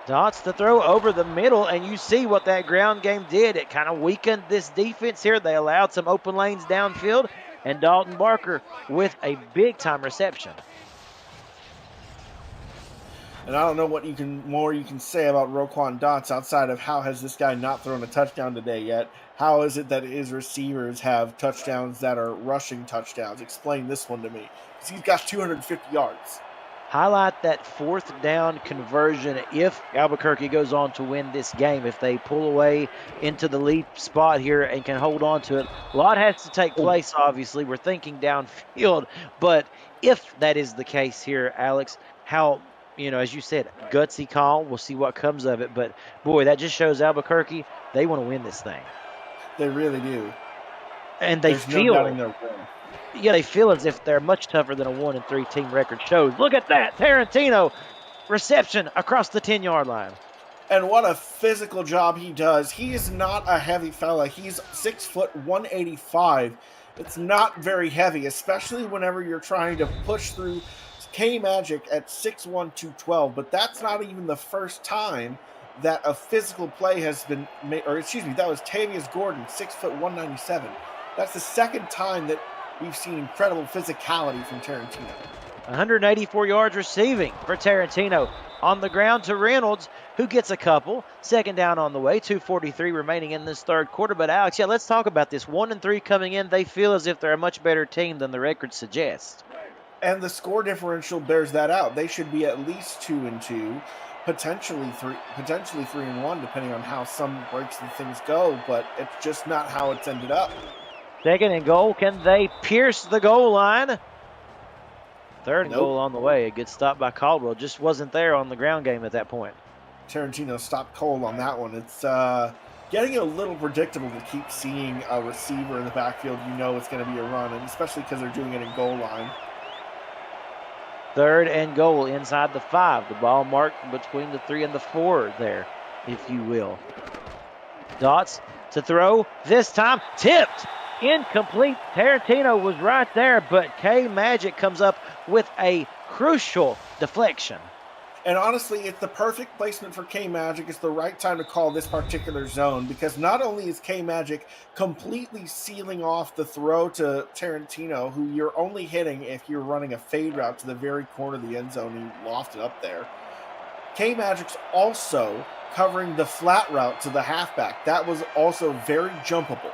Dots to throw over the middle, and you see what that ground game did. It kind of weakened this defense here. They allowed some open lanes downfield, and Dalton Barker with a big-time reception. And I don't know what more you can say about Roquan Dots outside of how has this guy not thrown a touchdown today yet? How is it that his receivers have touchdowns that are rushing touchdowns? Explain this one to me. Because he's got 250 yards. Highlight that 4th down conversion if Albuquerque goes on to win this game. If they pull away into the lead spot here and can hold on to it. A lot has to take place, obviously. We're thinking downfield. But if that is the case here, Alex, how, as you said, gutsy call. We'll see what comes of it. But, boy, that just shows Albuquerque, they want to win this thing. They really do. And they feel no doubting their win. Yeah, they feel as if they're much tougher than a 1-3 team record shows. Look at that. Tarantino reception across the 10-yard line. And what a physical job he does. He is not a heavy fella. He's 6 foot 185. It's not very heavy, especially whenever you're trying to push through K-Magic at 6'1", 212. But that's not even the first time that a physical play has been made. Or excuse me, that was Tavius Gordon, 6 foot 197. That's the second time that we've seen incredible physicality from Tarantino. 184 yards receiving for Tarantino. On the ground to Reynolds, who gets a couple. Second down on the way, 2:43 remaining in this third quarter. But Alex, yeah, let's talk about this. 1-3 coming in. They feel as if they're a much better team than the record suggests. And the score differential bears that out. They should be at least 2-2, potentially 3-1, depending on how some breaks and things go. But it's just not how it's ended up. Second and goal. Can they pierce the goal line? Third and goal on the way. A good stop by Caldwell. Just wasn't there on the ground game at that point. Tarantino stopped cold on that one. It's getting a little predictable to keep seeing a receiver in the backfield. You know it's going to be a run, and especially because they're doing it in goal line. Third and goal inside the 5. The ball marked between the 3 and the 4 there, if you will. Dots to throw. This time tipped. Incomplete. Tarantino was right there, but K Magic comes up with a crucial deflection. And honestly, it's the perfect placement for K Magic. It's the right time to call this particular zone, because not only is K Magic completely sealing off the throw to Tarantino, who you're only hitting if you're running a fade route to the very corner of the end zone and you loft it up there. K Magic's also covering the flat route to the halfback. That was also very jumpable.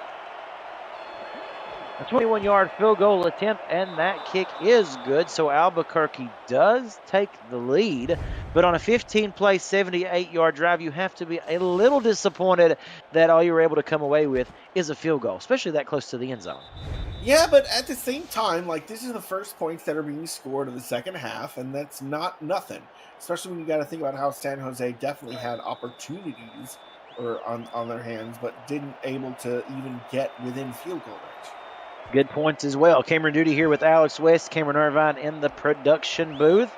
A 21-yard field goal attempt, and that kick is good. So Albuquerque does take the lead. But on a 15-play, 78-yard drive, you have to be a little disappointed that all you were able to come away with is a field goal, especially that close to the end zone. Yeah, but at the same time, like, this is the first points that are being scored in the second half, and that's not nothing. Especially when you got to think about how San Jose definitely had opportunities on their hands, but didn't able to even get within field goal range. Good points as well. Cameron Duty here with Alex West, Cameron Irvine in the production booth.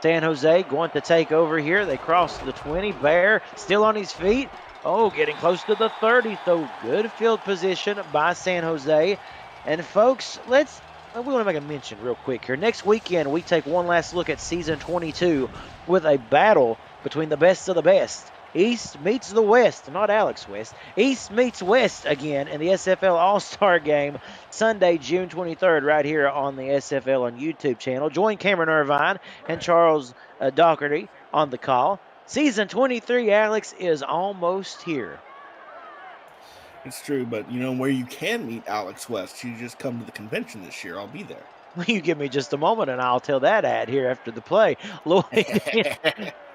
San Jose going to take over here. They cross the 20. Bear still on his feet. Oh, getting close to the 30. So good field position by San Jose. And folks, we want to make a mention real quick here. Next weekend, we take one last look at season 22 with a battle between the best of the best. East meets the West, not Alex West. East meets West again in the SFL All-Star Game Sunday, June 23rd, right here on the SFL on YouTube channel. Join Cameron Irvine and Charles Doherty on the call. Season 23, Alex, is almost here. It's true, but you know where you can meet Alex West? You just come to the convention this year. I'll be there. You give me just a moment, and I'll tell that ad here after the play. Lloyd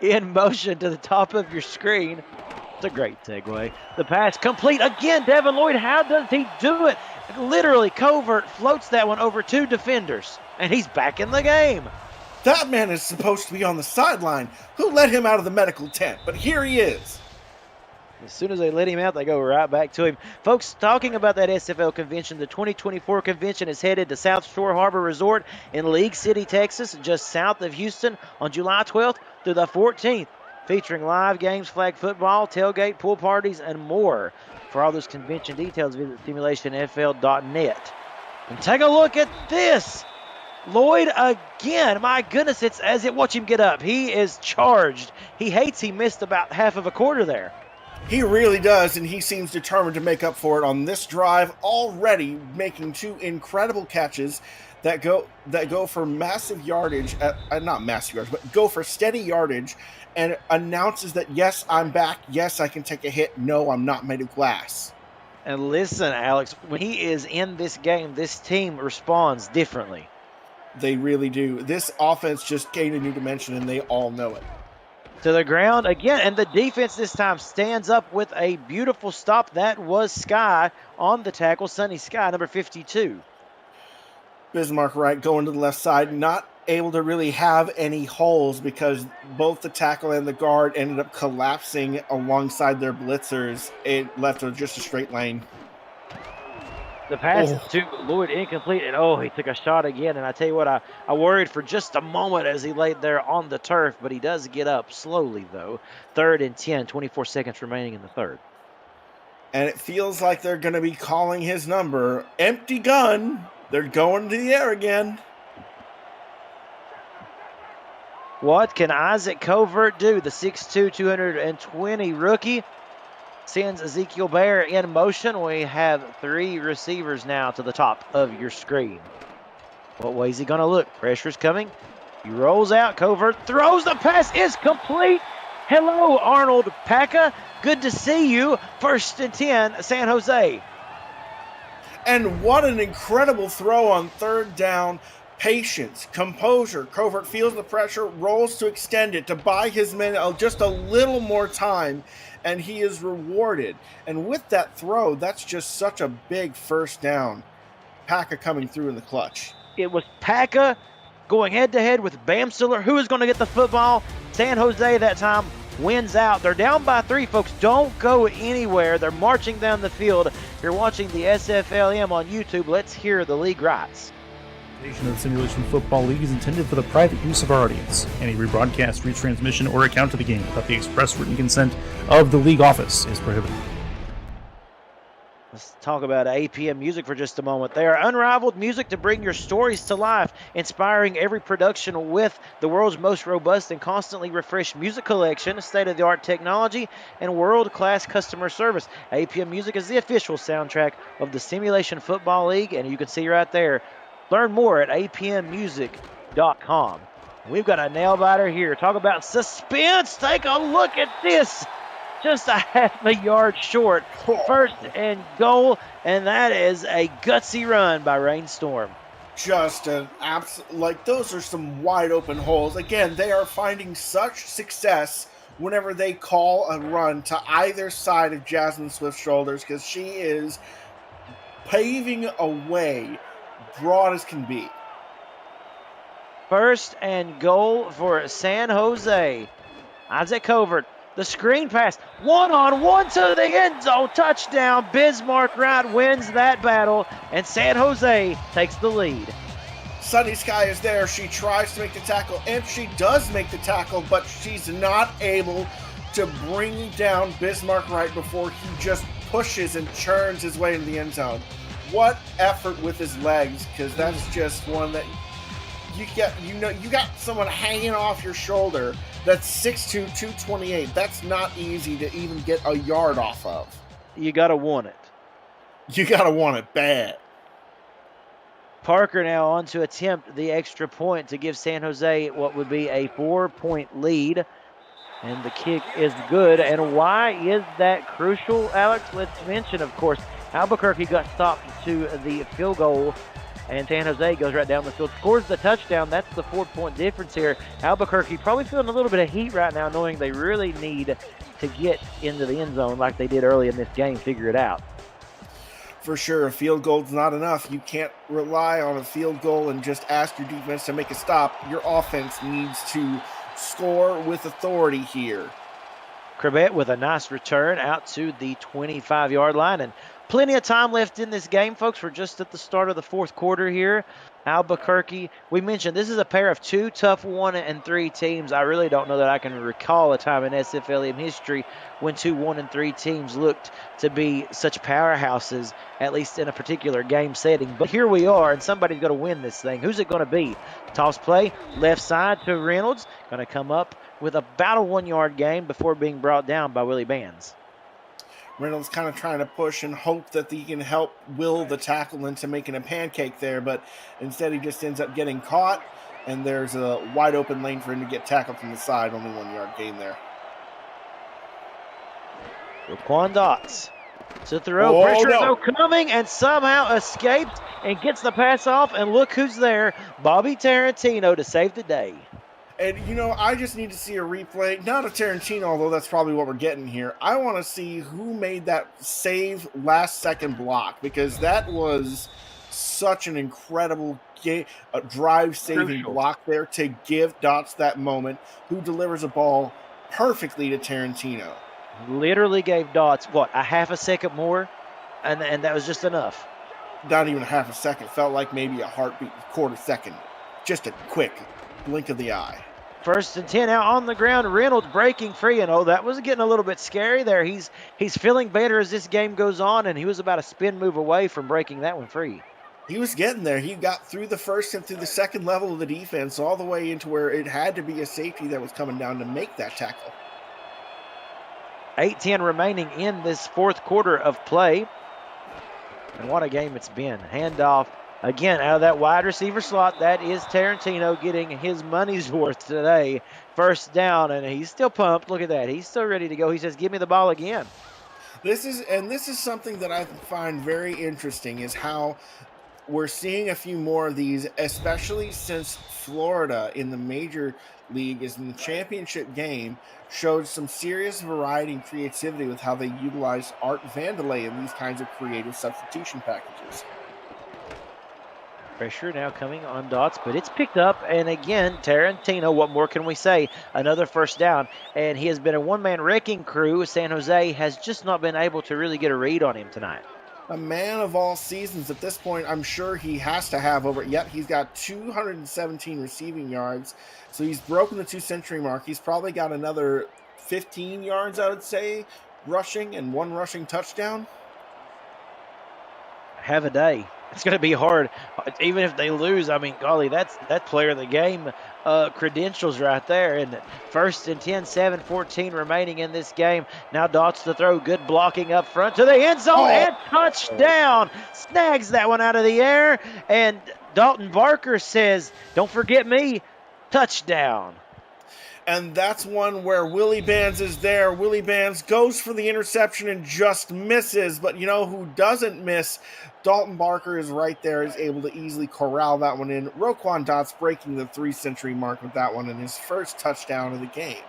in motion to the top of your screen. It's a great segue. The pass complete again. Devin Lloyd, how does he do it? Literally, Covert floats that one over 2 defenders, and he's back in the game. That man is supposed to be on the sideline. Who let him out of the medical tent? But here he is. As soon as they let him out, they go right back to him. Folks, talking about that SFL convention, the 2024 convention is headed to South Shore Harbor Resort in League City, Texas, just south of Houston on July 12th through the 14th, featuring live games, flag football, tailgate, pool parties, and more. For all those convention details, visit simulationfl.net. And take a look at this. Lloyd again. My goodness, watch him get up. He is charged. He missed about half of a quarter there. He really does, and he seems determined to make up for it on this drive, already making 2 incredible catches that go for massive yardage, not massive yardage, but go for steady yardage, and announces that, yes, I'm back, yes, I can take a hit, no, I'm not made of glass. And listen, Alex, when he is in this game, this team responds differently. They really do. This offense just gained a new dimension, and they all know it. To the ground again, and the defense this time stands up with a beautiful stop. That was Sky on the tackle, Sonny Sky, number 52. Bismarck Wright going to the left side, not able to really have any holes because both the tackle and the guard ended up collapsing alongside their blitzers. It left just a straight lane. The pass to Lloyd incomplete, and he took a shot again. And I tell you what, I worried for just a moment as he laid there on the turf, but he does get up slowly, though. 3rd and 10, 24 seconds remaining in the third. And it feels like they're going to be calling his number. Empty gun. They're going to the air again. What can Isaac Covert do? The 6'2", 220 rookie sends Ezekiel Bear in motion. We have 3 receivers now to the top of your screen. What way is he going to look? Pressure's coming. He rolls out. Covert throws. The pass is complete. Hello, Arnold Paca. Good to see you. 1st and 10, San Jose. And what an incredible throw on 3rd down. Patience, composure. Covert feels the pressure, rolls to extend it, to buy his men just a little more time, and he is rewarded. And with that throw, that's just such a big 1st down. Paca coming through in the clutch. It was Paca going head-to-head with Bamstiller. Who is going to get the football? San Jose that time wins out. They're down by 3, folks. Don't go anywhere. They're marching down the field. If you're watching the SFLm on YouTube, let's hear the league rights. The Simulation Football League is intended for the private use of our audience. Any rebroadcast, retransmission, or account of the game without the express written consent of the league office is prohibited. Let's talk about APM Music for just a moment. They are unrivaled music to bring your stories to life, inspiring every production with the world's most robust and constantly refreshed music collection, state-of-the-art technology, and world-class customer service. APM Music is the official soundtrack of the Simulation Football League, and you can see right there. Learn more at apmmusic.com. We've got a nail-biter here. Talk about suspense. Take a look at this. Just a half a yard short. 1st and goal, and that is a gutsy run by Rainstorm. Just an absolute, those are some wide open holes. Again, they are finding such success whenever they call a run to either side of Jasmine Swift's shoulders, because she is paving a way broad as can be. 1st and goal for San Jose. Isaac Covert. The screen pass, one-on-one to the end zone, touchdown. Bismarck Wright wins that battle, and San Jose takes the lead. Sunny Sky is there. She tries to make the tackle, and she does make the tackle, but she's not able to bring down Bismarck Wright before he just pushes and churns his way into the end zone. What effort with his legs, because that's just one that you got someone hanging off your shoulder that's 6'2", 228. That's not easy to even get a yard off of. You got to want it. You got to want it bad. Parker now on to attempt the extra point to give San Jose what would be a 4-point lead. And the kick is good. And why is that crucial, Alex? Let's mention, of course, Albuquerque got stopped to the field goal, and San Jose goes right down the field, scores the touchdown. That's the 4-point difference here. Albuquerque probably feeling a little bit of heat right now, knowing they really need to get into the end zone like they did early in this game, figure it out. For sure, a field goal's not enough. You can't rely on a field goal and just ask your defense to make a stop. Your offense needs to score with authority here. Crabette with a nice return out to the 25-yard line, and plenty of time left in this game, folks. We're just at the start of the 4th quarter here. Albuquerque, we mentioned this is a pair of 2 tough 1-3 teams. I really don't know that I can recall a time in SFLm history when 2 1-3 teams looked to be such powerhouses, at least in a particular game setting. But here we are, and somebody's going to win this thing. Who's it going to be? Toss play, left side to Reynolds. Going to come up with about a 1-yard gain before being brought down by Willie Bands. Reynolds kind of trying to push and hope that he can help will the tackle into making a pancake there, but instead he just ends up getting caught, and there's a wide open lane for him to get tackled from the side. Only 1-yard gain there. Raquan Dots to throw. Pressure no. coming, and somehow escaped and gets the pass off, and look who's there. Bobby Tarantino to save the day. And, I just need to see a replay. Not a Tarantino, although that's probably what we're getting here. I want to see who made that save last-second block, because that was such an incredible drive-saving block there to give Dots that moment, who delivers a ball perfectly to Tarantino. Literally gave Dots, a half a second more? And that was just enough. Not even a half a second. Felt like maybe a heartbeat, quarter second. Just a quick blink of the eye. 1st and 10 out on the ground. Reynolds breaking free, and that was getting a little bit scary there. He's feeling better as this game goes on, and he was about a spin move away from breaking that one free. He was getting there. He got through the first and through the second level of the defense, all the way into where it had to be a safety that was coming down to make that tackle. 8:10 remaining in this 4th quarter of play. And what a game it's been. Handoff Again, out of that wide receiver slot, that is Tarantino getting his money's worth today. First down, and he's still pumped. Look at that. He's still ready to go. He says, give me the ball again. This is something that I find very interesting, is how we're seeing a few more of these, especially since Florida in the major league is in the championship game, showed some serious variety and creativity with how they utilize Art Vandelay in these kinds of creative substitution packages. Pressure now coming on Dots, but it's picked up. And again, Tarantino, what more can we say? Another first down. And he has been a one-man wrecking crew. San Jose has just not been able to really get a read on him tonight. A man of all seasons at this point, I'm sure he has to have over. Yep, he's got 217 receiving yards. So he's broken the 2-century mark. He's probably got another 15 yards, I would say, rushing, and 1 rushing touchdown. Have a day. It's going to be hard. Even if they lose, I mean, golly, that's player of the game credentials right there. And first and 10, 7:14 remaining in this game. Now Dots to throw. Good blocking up front to the end zone and touchdown. Snags that one out of the air. And Dalton Barker says, don't forget me, touchdown. And that's one where Willie Bands is there. Willie Bands goes for the interception and just misses. But you know who doesn't miss? Dalton Barker is right there, is able to easily corral that one in. Roquan Dots breaking the 3-century mark with that one in his first touchdown of the game.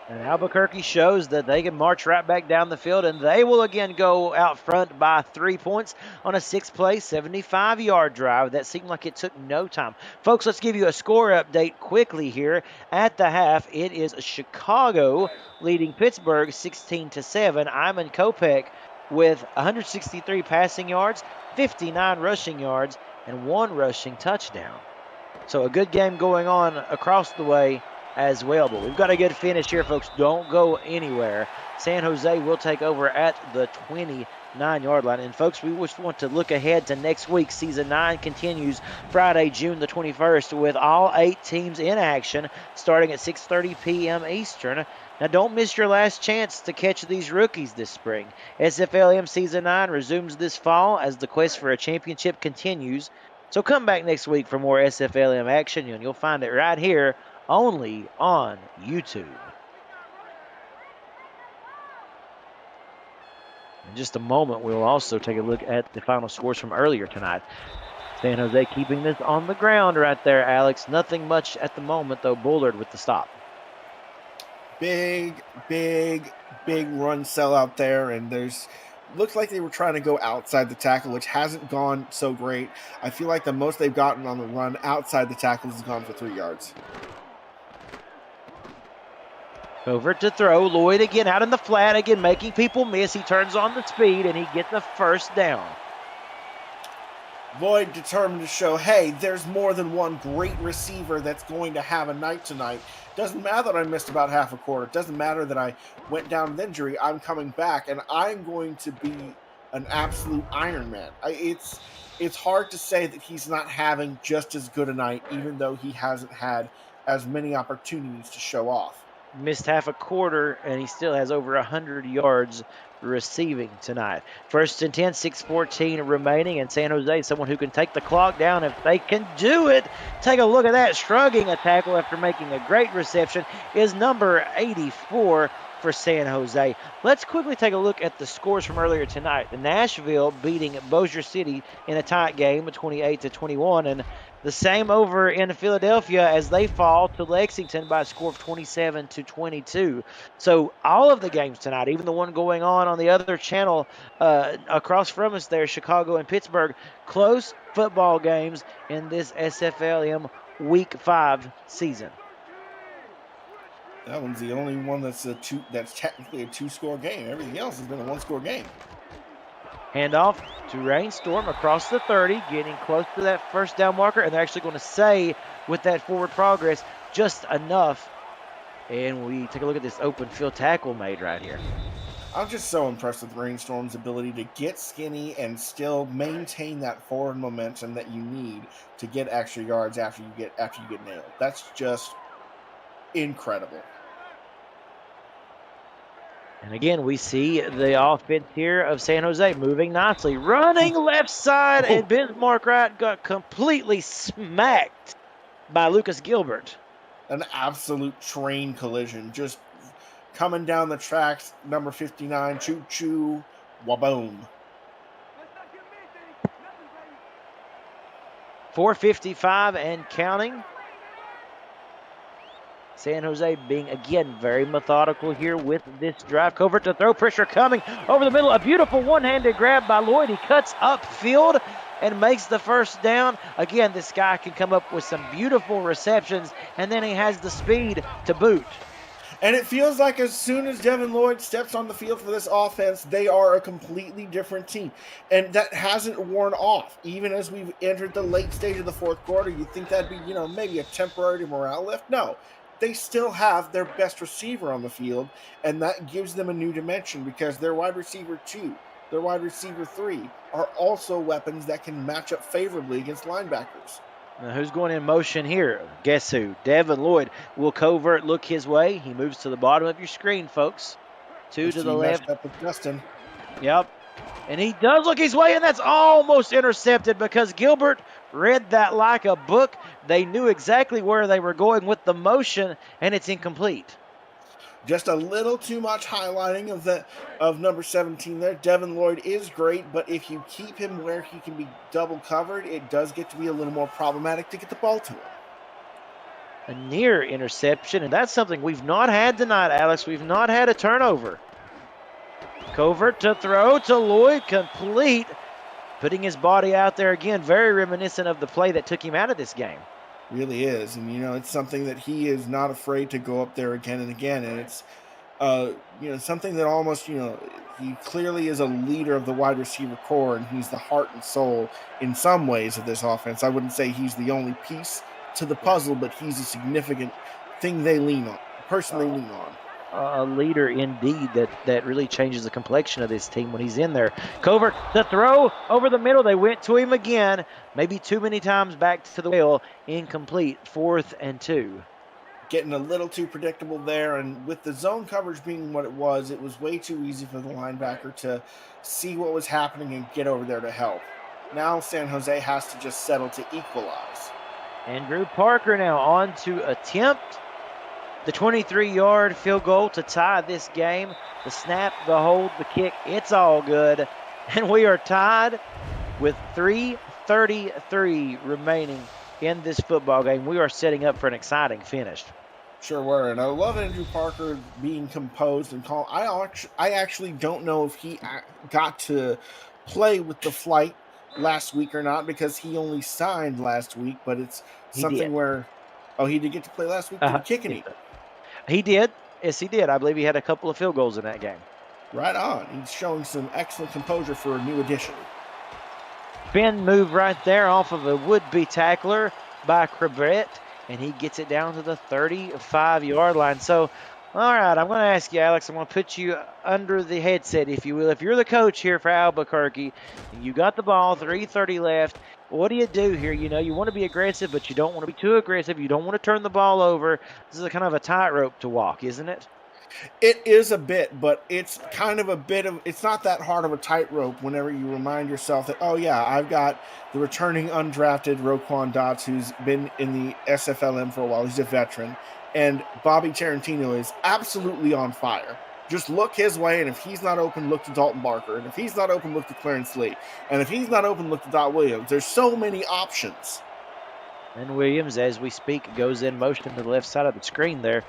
And Albuquerque shows that they can march right back down the field, and they will again go out front by 3 points on a 6-play, 75-yard drive. That seemed like it took no time. Folks, let's give you a score update quickly here. At the half, it is Chicago leading Pittsburgh 16-7. Iman Kopech with 163 passing yards, 59 rushing yards, and 1 rushing touchdown. So a good game going on across the way as well. But we've got a good finish here, folks. Don't go anywhere. San Jose will take over at the 29-yard line. And, folks, we just want to look ahead to next week. Season 9 continues Friday, June the 21st, with all 8 teams in action starting at 6:30 p.m. Eastern. Now, don't miss your last chance to catch these rookies this spring. SFLm Season 9 resumes this fall as the quest for a championship continues. So come back next week for more SFLm action, and you'll find it right here only on YouTube. In just a moment, we'll also take a look at the final scores from earlier tonight. San Jose keeping this on the ground right there, Alex. Nothing much at the moment, though. Bullard with the stop. Big run sell out there, and looks like they were trying to go outside the tackle, which hasn't gone so great. I feel like the most they've gotten on the run outside the tackles has gone for 3 yards. Over to throw. Lloyd again out in the flat, again making people miss. He turns on the speed, and he gets a first down. Lloyd determined to show, hey, there's more than one great receiver that's going to have a night tonight. Doesn't matter that I missed about half a quarter. Doesn't matter that I went down with injury. I'm coming back, and I'm going to be an absolute Iron Man. It's hard to say that he's not having just as good a night, even though he hasn't had as many opportunities to show off. Missed half a quarter, and he still has over 100 yards receiving tonight. First and 10, 6:14 remaining, and San Jose, someone who can take the clock down if they can do it. Take a look at that. Shrugging a tackle after making a great reception is number 84 for San Jose. Let's quickly take a look at the scores from earlier tonight. The Nashville beating Bossier City in a tight game, 28-21, and the same over in Philadelphia as they fall to Lexington by a score of 27-22. So all of the games tonight, even the one going on the other channel across from us there, Chicago and Pittsburgh, close football games in this SFLm Week 5 season. That one's the only one that's technically a 2-score game. Everything else has been a 1-score game. Handoff to Rainstorm across the 30, getting close to that first down marker, and they're actually going to say with that forward progress just enough. And we take a look at this open field tackle made right here. I'm just so impressed with Rainstorm's ability to get skinny and still maintain that forward momentum that you need to get extra yards after you get nailed. That's just incredible. And again, we see the offense here of San Jose moving nicely, running left side, and Bismarck Wright got completely smacked by Lucas Gilbert. An absolute train collision, just coming down the tracks. Number 59, choo choo, waboom. 4:55 and counting. San Jose being, again, very methodical here with this drive. Covert to throw, pressure coming over the middle. A beautiful one-handed grab by Lloyd. He cuts upfield and makes the first down. Again, this guy can come up with some beautiful receptions, and then he has the speed to boot. And it feels like as soon as Devin Lloyd steps on the field for this offense, they are a completely different team. And that hasn't worn off. Even as we've entered the late stage of the fourth quarter, you'd think that'd be, maybe a temporary morale lift. No. They still have their best receiver on the field, and that gives them a new dimension because their wide receiver 2, their wide receiver 3 are also weapons that can match up favorably against linebackers. Now, who's going in motion here? Guess who? Devin Lloyd. Will Covert look his way? He moves to the bottom of your screen, folks. Two to the left. Up with Justin. Yep. And he does look his way, and that's almost intercepted because Gilbert read that like a book. They knew exactly where they were going with the motion, and it's incomplete. Just a little too much highlighting of number 17 there. Devin Lloyd is great, but if you keep him where he can be double covered, it does get to be a little more problematic to get the ball to him. A near interception, and that's something we've not had tonight, Alex. We've not had a turnover. Covert to throw to Lloyd, complete. Putting his body out there again, very reminiscent of the play that took him out of this game. Really is. And, it's something that he is not afraid to go up there again and again. And it's, something that almost, he clearly is a leader of the wide receiver core, and he's the heart and soul in some ways of this offense. I wouldn't say he's the only piece to the puzzle, but he's a significant thing they lean on, personally lean on. A leader indeed that really changes the complexion of this team when he's in there. Covert, the throw over the middle. They went to him again, maybe too many times back to the wheel. Incomplete, 4th and 2. Getting a little too predictable there, and with the zone coverage being what it was way too easy for the linebacker to see what was happening and get over there to help. Now San Jose has to just settle to equalize. Andrew Parker now on to attempt the 23-yard field goal to tie this game. The snap, the hold, the kick, it's all good. And we are tied with 3:33 remaining in this football game. We are setting up for an exciting finish. Sure were. And I love Andrew Parker being composed and calm. I actually don't know if he got to play with the flight last week or not because he only signed last week, but it's something where... Oh, he did get to play last week? Did he kick any? He did. Yes, he did. I believe he had a couple of field goals in that game. Right on. He's showing some excellent composure for a new addition. Spin move right there off of a would-be tackler by Crabret, and he gets it down to the 35-yard line. So, all right, I'm going to ask you, Alex, I'm going to put you under the headset, if you will. If you're the coach here for Albuquerque, and you got the ball, 3:30 left, what do you do here? You want to be aggressive, but you don't want to be too aggressive. You don't want to turn the ball over. This is a kind of a tightrope to walk, isn't it? It is a bit, but it's kind of it's not that hard of a tightrope whenever you remind yourself that, oh yeah, I've got the returning undrafted Roquan Dotz, who's been in the SFLm for a while. He's a veteran. And Bobby Tarantino is absolutely on fire. Just look his way, and if he's not open, look to Dalton Barker. And if he's not open, look to Clarence Lee. And if he's not open, look to Dot Williams. There's so many options. And Williams, as we speak, goes in motion to the left side of the screen there.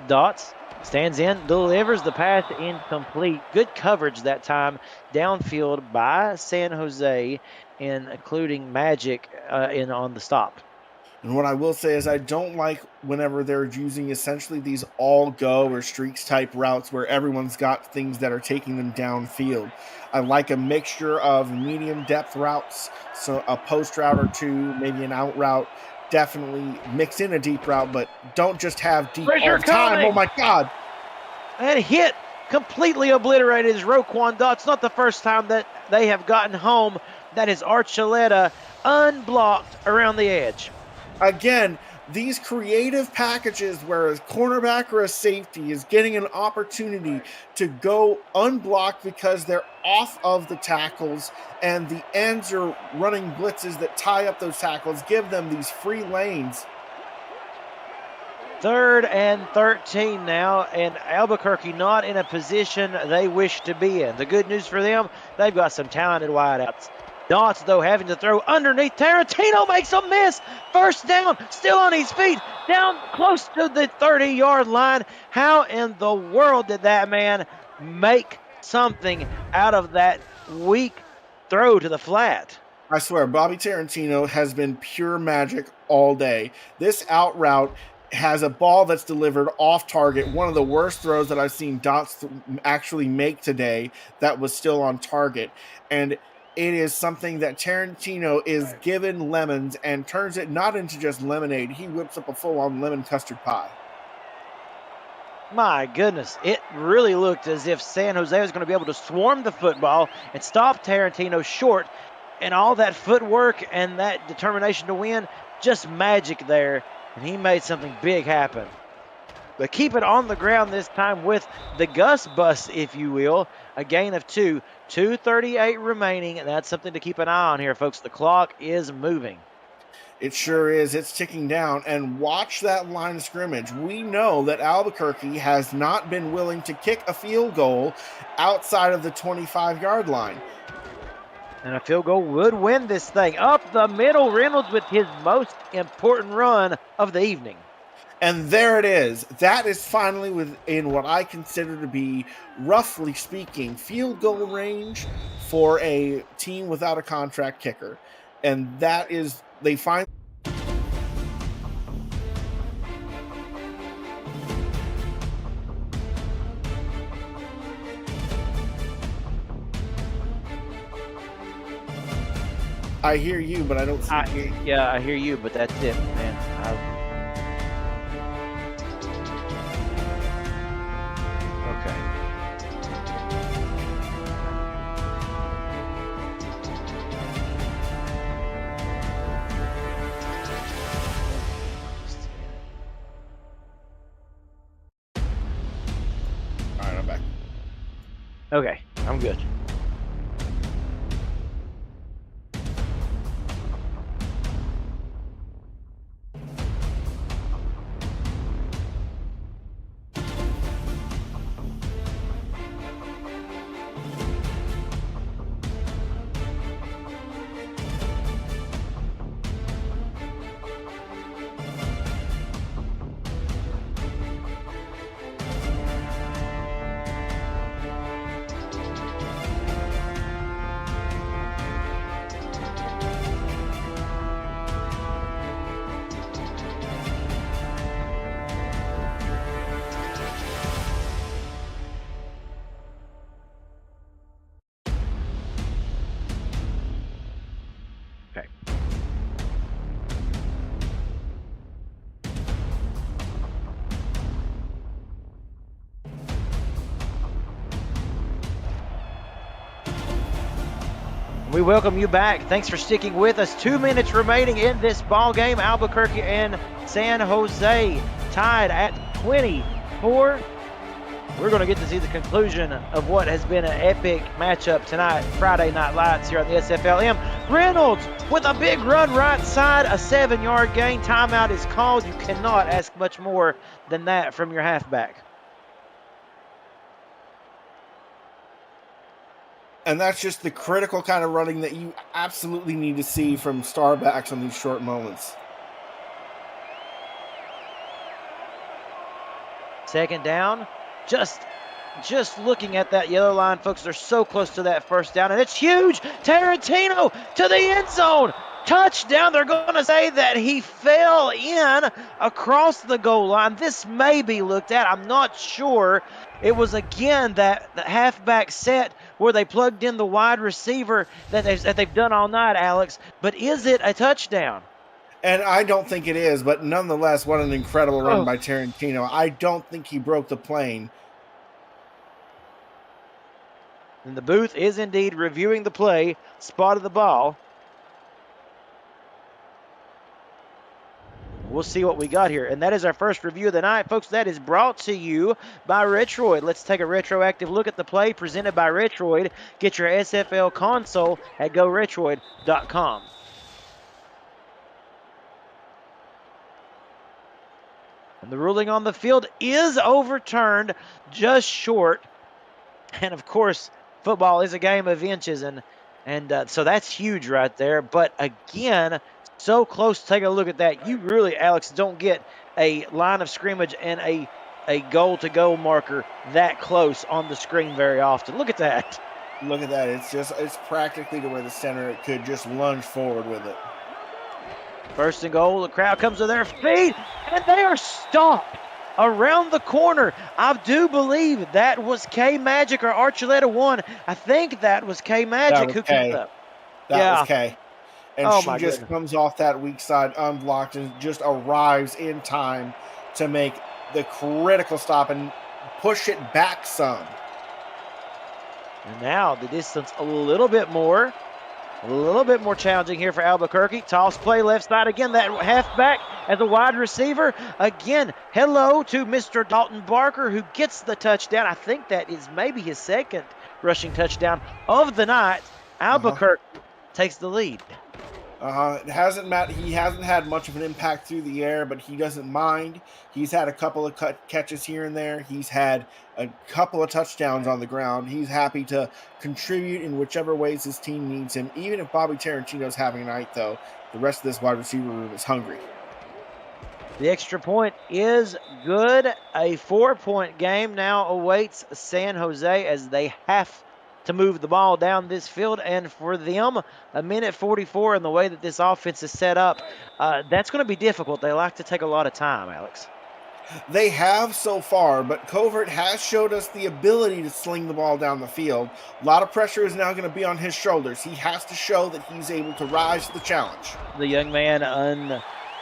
Dots stands in, delivers the pass incomplete. Good coverage that time downfield by San Jose, including Magic on the stop. And what I will say is I don't like whenever they're using essentially these all-go or streaks type routes where everyone's got things that are taking them downfield. I like a mixture of medium depth routes, so a post route or two, maybe an out route. Definitely mix in a deep route, but don't just have deep all the time. Oh my God. And hit completely obliterated is Roquan Dotz. Not the first time that they have gotten home. That is Archuleta unblocked around the edge. Again, these creative packages where a cornerback or a safety is getting an opportunity to go unblocked because they're off of the tackles and the ends are running blitzes that tie up those tackles, give them these free lanes. 3rd and 13 now, and Albuquerque not in a position they wish to be in. The good news for them, they've got some talented wideouts. Dots, though, having to throw underneath. Tarantino makes a miss. 1st down, still on his feet, down close to the 30-yard line. How in the world did that man make something out of that weak throw to the flat? I swear, Bobby Tarantino has been pure magic all day. This out route has a ball that's delivered off target. One of the worst throws that I've seen Dots actually make today that was still on target. And it is something that Tarantino is given lemons and turns it not into just lemonade. He whips up a full-on lemon custard pie. My goodness, it really looked as if San Jose was going to be able to swarm the football and stop Tarantino short. And all that footwork and that determination to win, just magic there. And he made something big happen. But keep it on the ground this time with the Gus bus, if you will. A gain of 2. 2:38 remaining, and that's something to keep an eye on here, folks. The clock is moving. It sure is. It's ticking down. And watch that line of scrimmage. We know that Albuquerque has not been willing to kick a field goal outside of the 25-yard line. And a field goal would win this thing. Up the middle, Reynolds with his most important run of the evening. And there it is. That is finally within what I consider to be, roughly speaking, field goal range for a team without a contract kicker. And that is, they find. I hear you, but I don't see you. Yeah, I hear you, but that's it, man. Okay, I'm good. We welcome you back. Thanks for sticking with us. 2 minutes remaining in this ball game. Albuquerque and San Jose tied at 24. We're going to get to see the conclusion of what has been an epic matchup tonight. Friday Night Lights here on the SFLm. Reynolds with a big run right side, a 7-yard gain. Timeout is called. You cannot ask much more than that from your halfback. And that's just the critical kind of running that you absolutely need to see from star backs on these short moments. 2nd down. Just looking at that yellow line, folks, they're so close to that 1st down, and it's huge. Tarantino to the end zone. Touchdown. They're going to say that he fell in across the goal line. This may be looked at. I'm not sure. It was, again, that halfback set where they plugged in the wide receiver that they've done all night, Alex. But is it a touchdown? And I don't think it is, but nonetheless, what an incredible run by Tarantino. I don't think he broke the plane. And the booth is indeed reviewing the play, spotted the ball. we'll see what we got here. And that is our first review of the night, folks. That is brought to you by Retroid. Let's take a retroactive look at the play presented by Retroid. Get your SFL console at GoRetroid.com. And the ruling on the field is overturned just short. And, of course, football is a game of inches, and so that's huge right there. But, again, so close. Take a look at that. You really, Alex, don't get a line of scrimmage and a goal-to-goal marker that close on the screen very often. Look at that. Look at that. It's practically to where the center could just lunge forward with it. First and goal, the crowd comes to their feet, and they are stopped around the corner. I do believe that was K-Magic or Archuleta 1. I think that was K-Magic who comes up. That was K. And she just goodness. comes off that weak side unblocked and just arrives in time to make the critical stop and push it back some. And now the distance a little bit more challenging here for Albuquerque. Toss play left side again. That halfback as a wide receiver. Again, hello to Mr. Dalton Barker who gets the touchdown. I think that is maybe his second rushing touchdown of the night. Albuquerque takes the lead. He hasn't had much of an impact through the air, but he doesn't mind. He's had a couple of catches here and there. He's had a couple of touchdowns on the ground. He's happy to contribute in whichever ways his team needs him. Even if Bobby Tarantino's having a night, though, the rest of this wide receiver room is hungry. The extra point is good. A 4-point game now awaits San Jose as they have to move the ball down this field, and for them, a minute 44 in the way that this offense is set up, that's going to be difficult. They like to take a lot of time, Alex. They have so far, but Covert has showed us the ability to sling the ball down the field. A lot of pressure is now going to be on his shoulders. He has to show that he's able to rise to the challenge. The young man,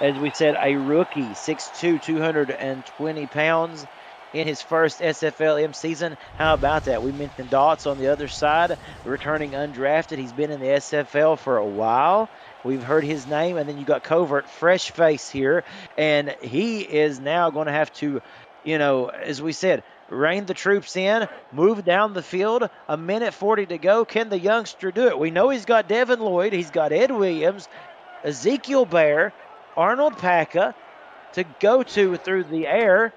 as we said, a rookie, 6'2", 220 pounds. In his first SFLm season. How about that? We mentioned Dots on the other side, returning undrafted. He's been in the SFL for a while. We've heard his name, and then you got Covert, fresh face here, and he is now going to have to, as we said, rein the troops in, move down the field, a minute 40 to go. Can the youngster do it? We know he's got Devin Lloyd, he's got Ed Williams, Ezekiel Bear, Arnold Packa to go to through the air.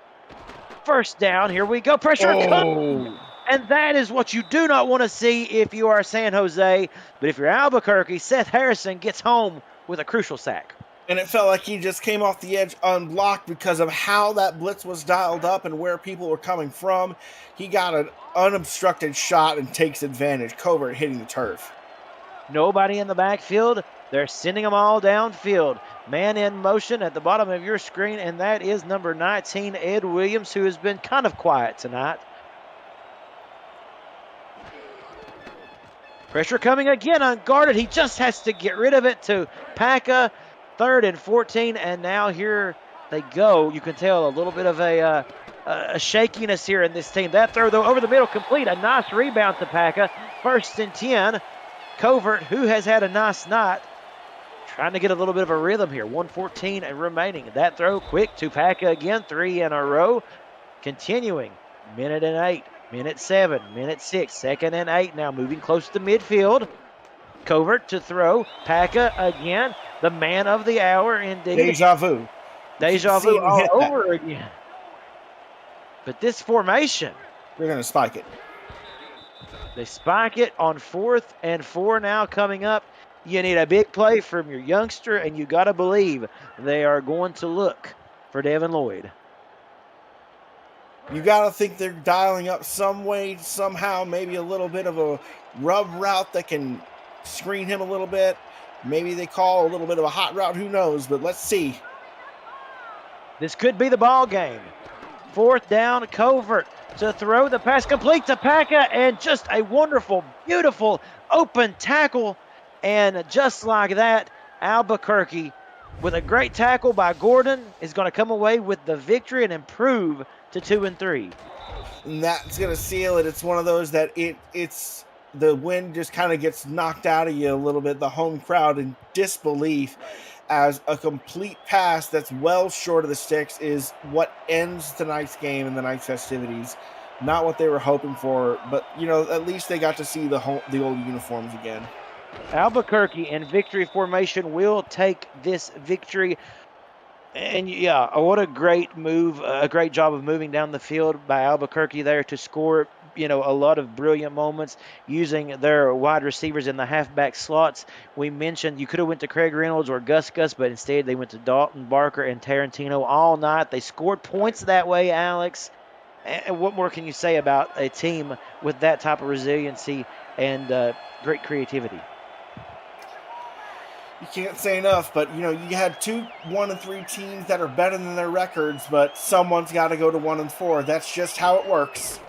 First down, here we go, pressure coming, and that is what you do not want to see if you are San Jose, but if you're Albuquerque, Seth Harrison gets home with a crucial sack. And it felt like he just came off the edge unblocked because of how that blitz was dialed up and where people were coming from. He got an unobstructed shot and takes advantage. Covert hitting the turf. Nobody in the backfield. They're sending them all downfield. Man in motion at the bottom of your screen, and that is number 19, Ed Williams, who has been kind of quiet tonight. Pressure coming again, unguarded. He just has to get rid of it to Packa. 3rd and 14, and now here they go. You can tell a little bit of a shakiness here in this team. That throw, though, over the middle, complete. A nice rebound to Packa. 1st and 10. Covert, who has had a nice night, trying to get a little bit of a rhythm here. 1:14 remaining. That throw quick to Packa again. 3 in a row. Continuing. Minute and 8. Minute 7. Minute 6. 2nd and 8 now. Moving close to midfield. Covert to throw. Packa again. The man of the hour indeed. Deja vu. Deja vu all over again. But this formation. They're going to spike it. They spike it on 4th and 4 now coming up. You need a big play from your youngster, and you got to believe they are going to look for Devin Lloyd. You got to think they're dialing up some way, somehow, maybe a little bit of a rub route that can screen him a little bit. Maybe they call a little bit of a hot route. Who knows? But let's see. This could be the ball game. 4th down, Covert to throw the pass complete to Packa, and just a wonderful, beautiful open tackle. And just like that, Albuquerque, with a great tackle by Gordon, is going to come away with the victory and improve to 2-3. And that's going to seal it. It's one of those that it's the wind just kind of gets knocked out of you a little bit, the home crowd in disbelief, as a complete pass that's well short of the sticks is what ends tonight's game and the night's festivities. Not what they were hoping for, but at least they got to see the old uniforms again. Albuquerque in victory formation will take this victory. And yeah, what a great move, a great job of moving down the field by Albuquerque there to score, a lot of brilliant moments using their wide receivers in the halfback slots. We mentioned you could have went to Craig Reynolds or Gus, but instead they went to Dalton Barker and Tarantino all night. They scored points that way, Alex. And what more can you say about a team with that type of resiliency and great creativity? You can't say enough, but you had 2 1-3 teams that are better than their records, but someone's got to go to 1-4. That's just how it works.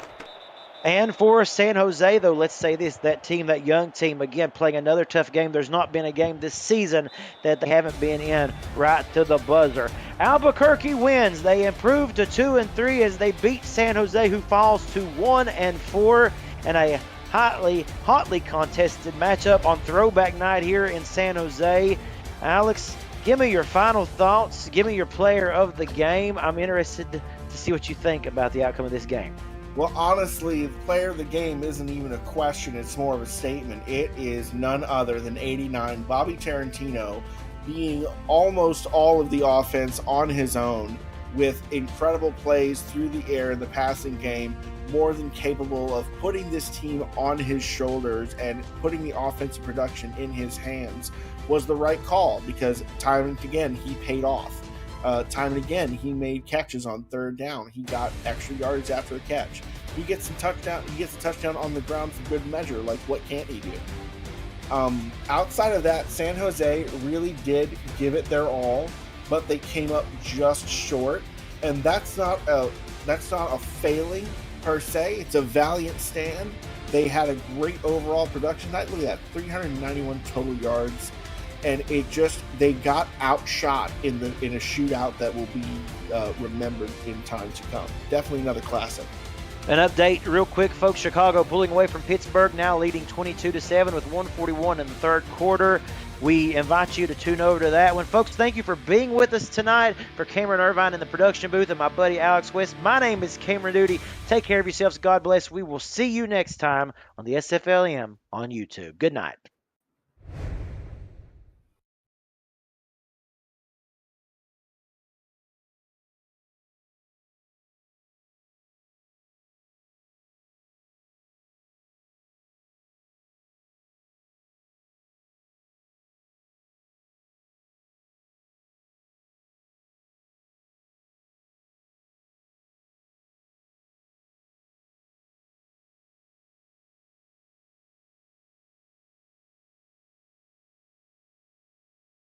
And for San Jose, though, let's say this, that team, that young team, again, playing another tough game. There's not been a game this season that they haven't been in right to the buzzer. Albuquerque wins. They improve to 2-3 as they beat San Jose, who falls to 1-4 in a hotly contested matchup on throwback night here in San Jose. Alex, give me your final thoughts. Give me your player of the game. I'm interested to see what you think about the outcome of this game. Well, honestly, the player of the game isn't even a question. It's more of a statement. It is none other than 89 Bobby Tarantino, being almost all of the offense on his own with incredible plays through the air in the passing game, more than capable of putting this team on his shoulders and putting the offensive production in his hands, was the right call, because time and again he paid off. Time and again he made catches on third down. He got extra yards after the catch. He gets a touchdown on the ground for good measure. Like, what can't he do? Outside of that, San Jose really did give it their all, but they came up just short, and that's not a failing per se. It's a valiant stand. They had a great overall production night. Look at that, 391 total yards, and they got outshot in a shootout that will be remembered in time to come. Definitely another classic. An update real quick, folks. Chicago pulling away from Pittsburgh, now leading 22-7 with 1:41 in the third quarter. We invite you to tune over to that one. Folks, thank you for being with us tonight. For Cameron Irvine in the production booth and my buddy Alex West, my name is Cameron Duty. Take care of yourselves. God bless. We will see you next time on the SFLm on YouTube. Good night.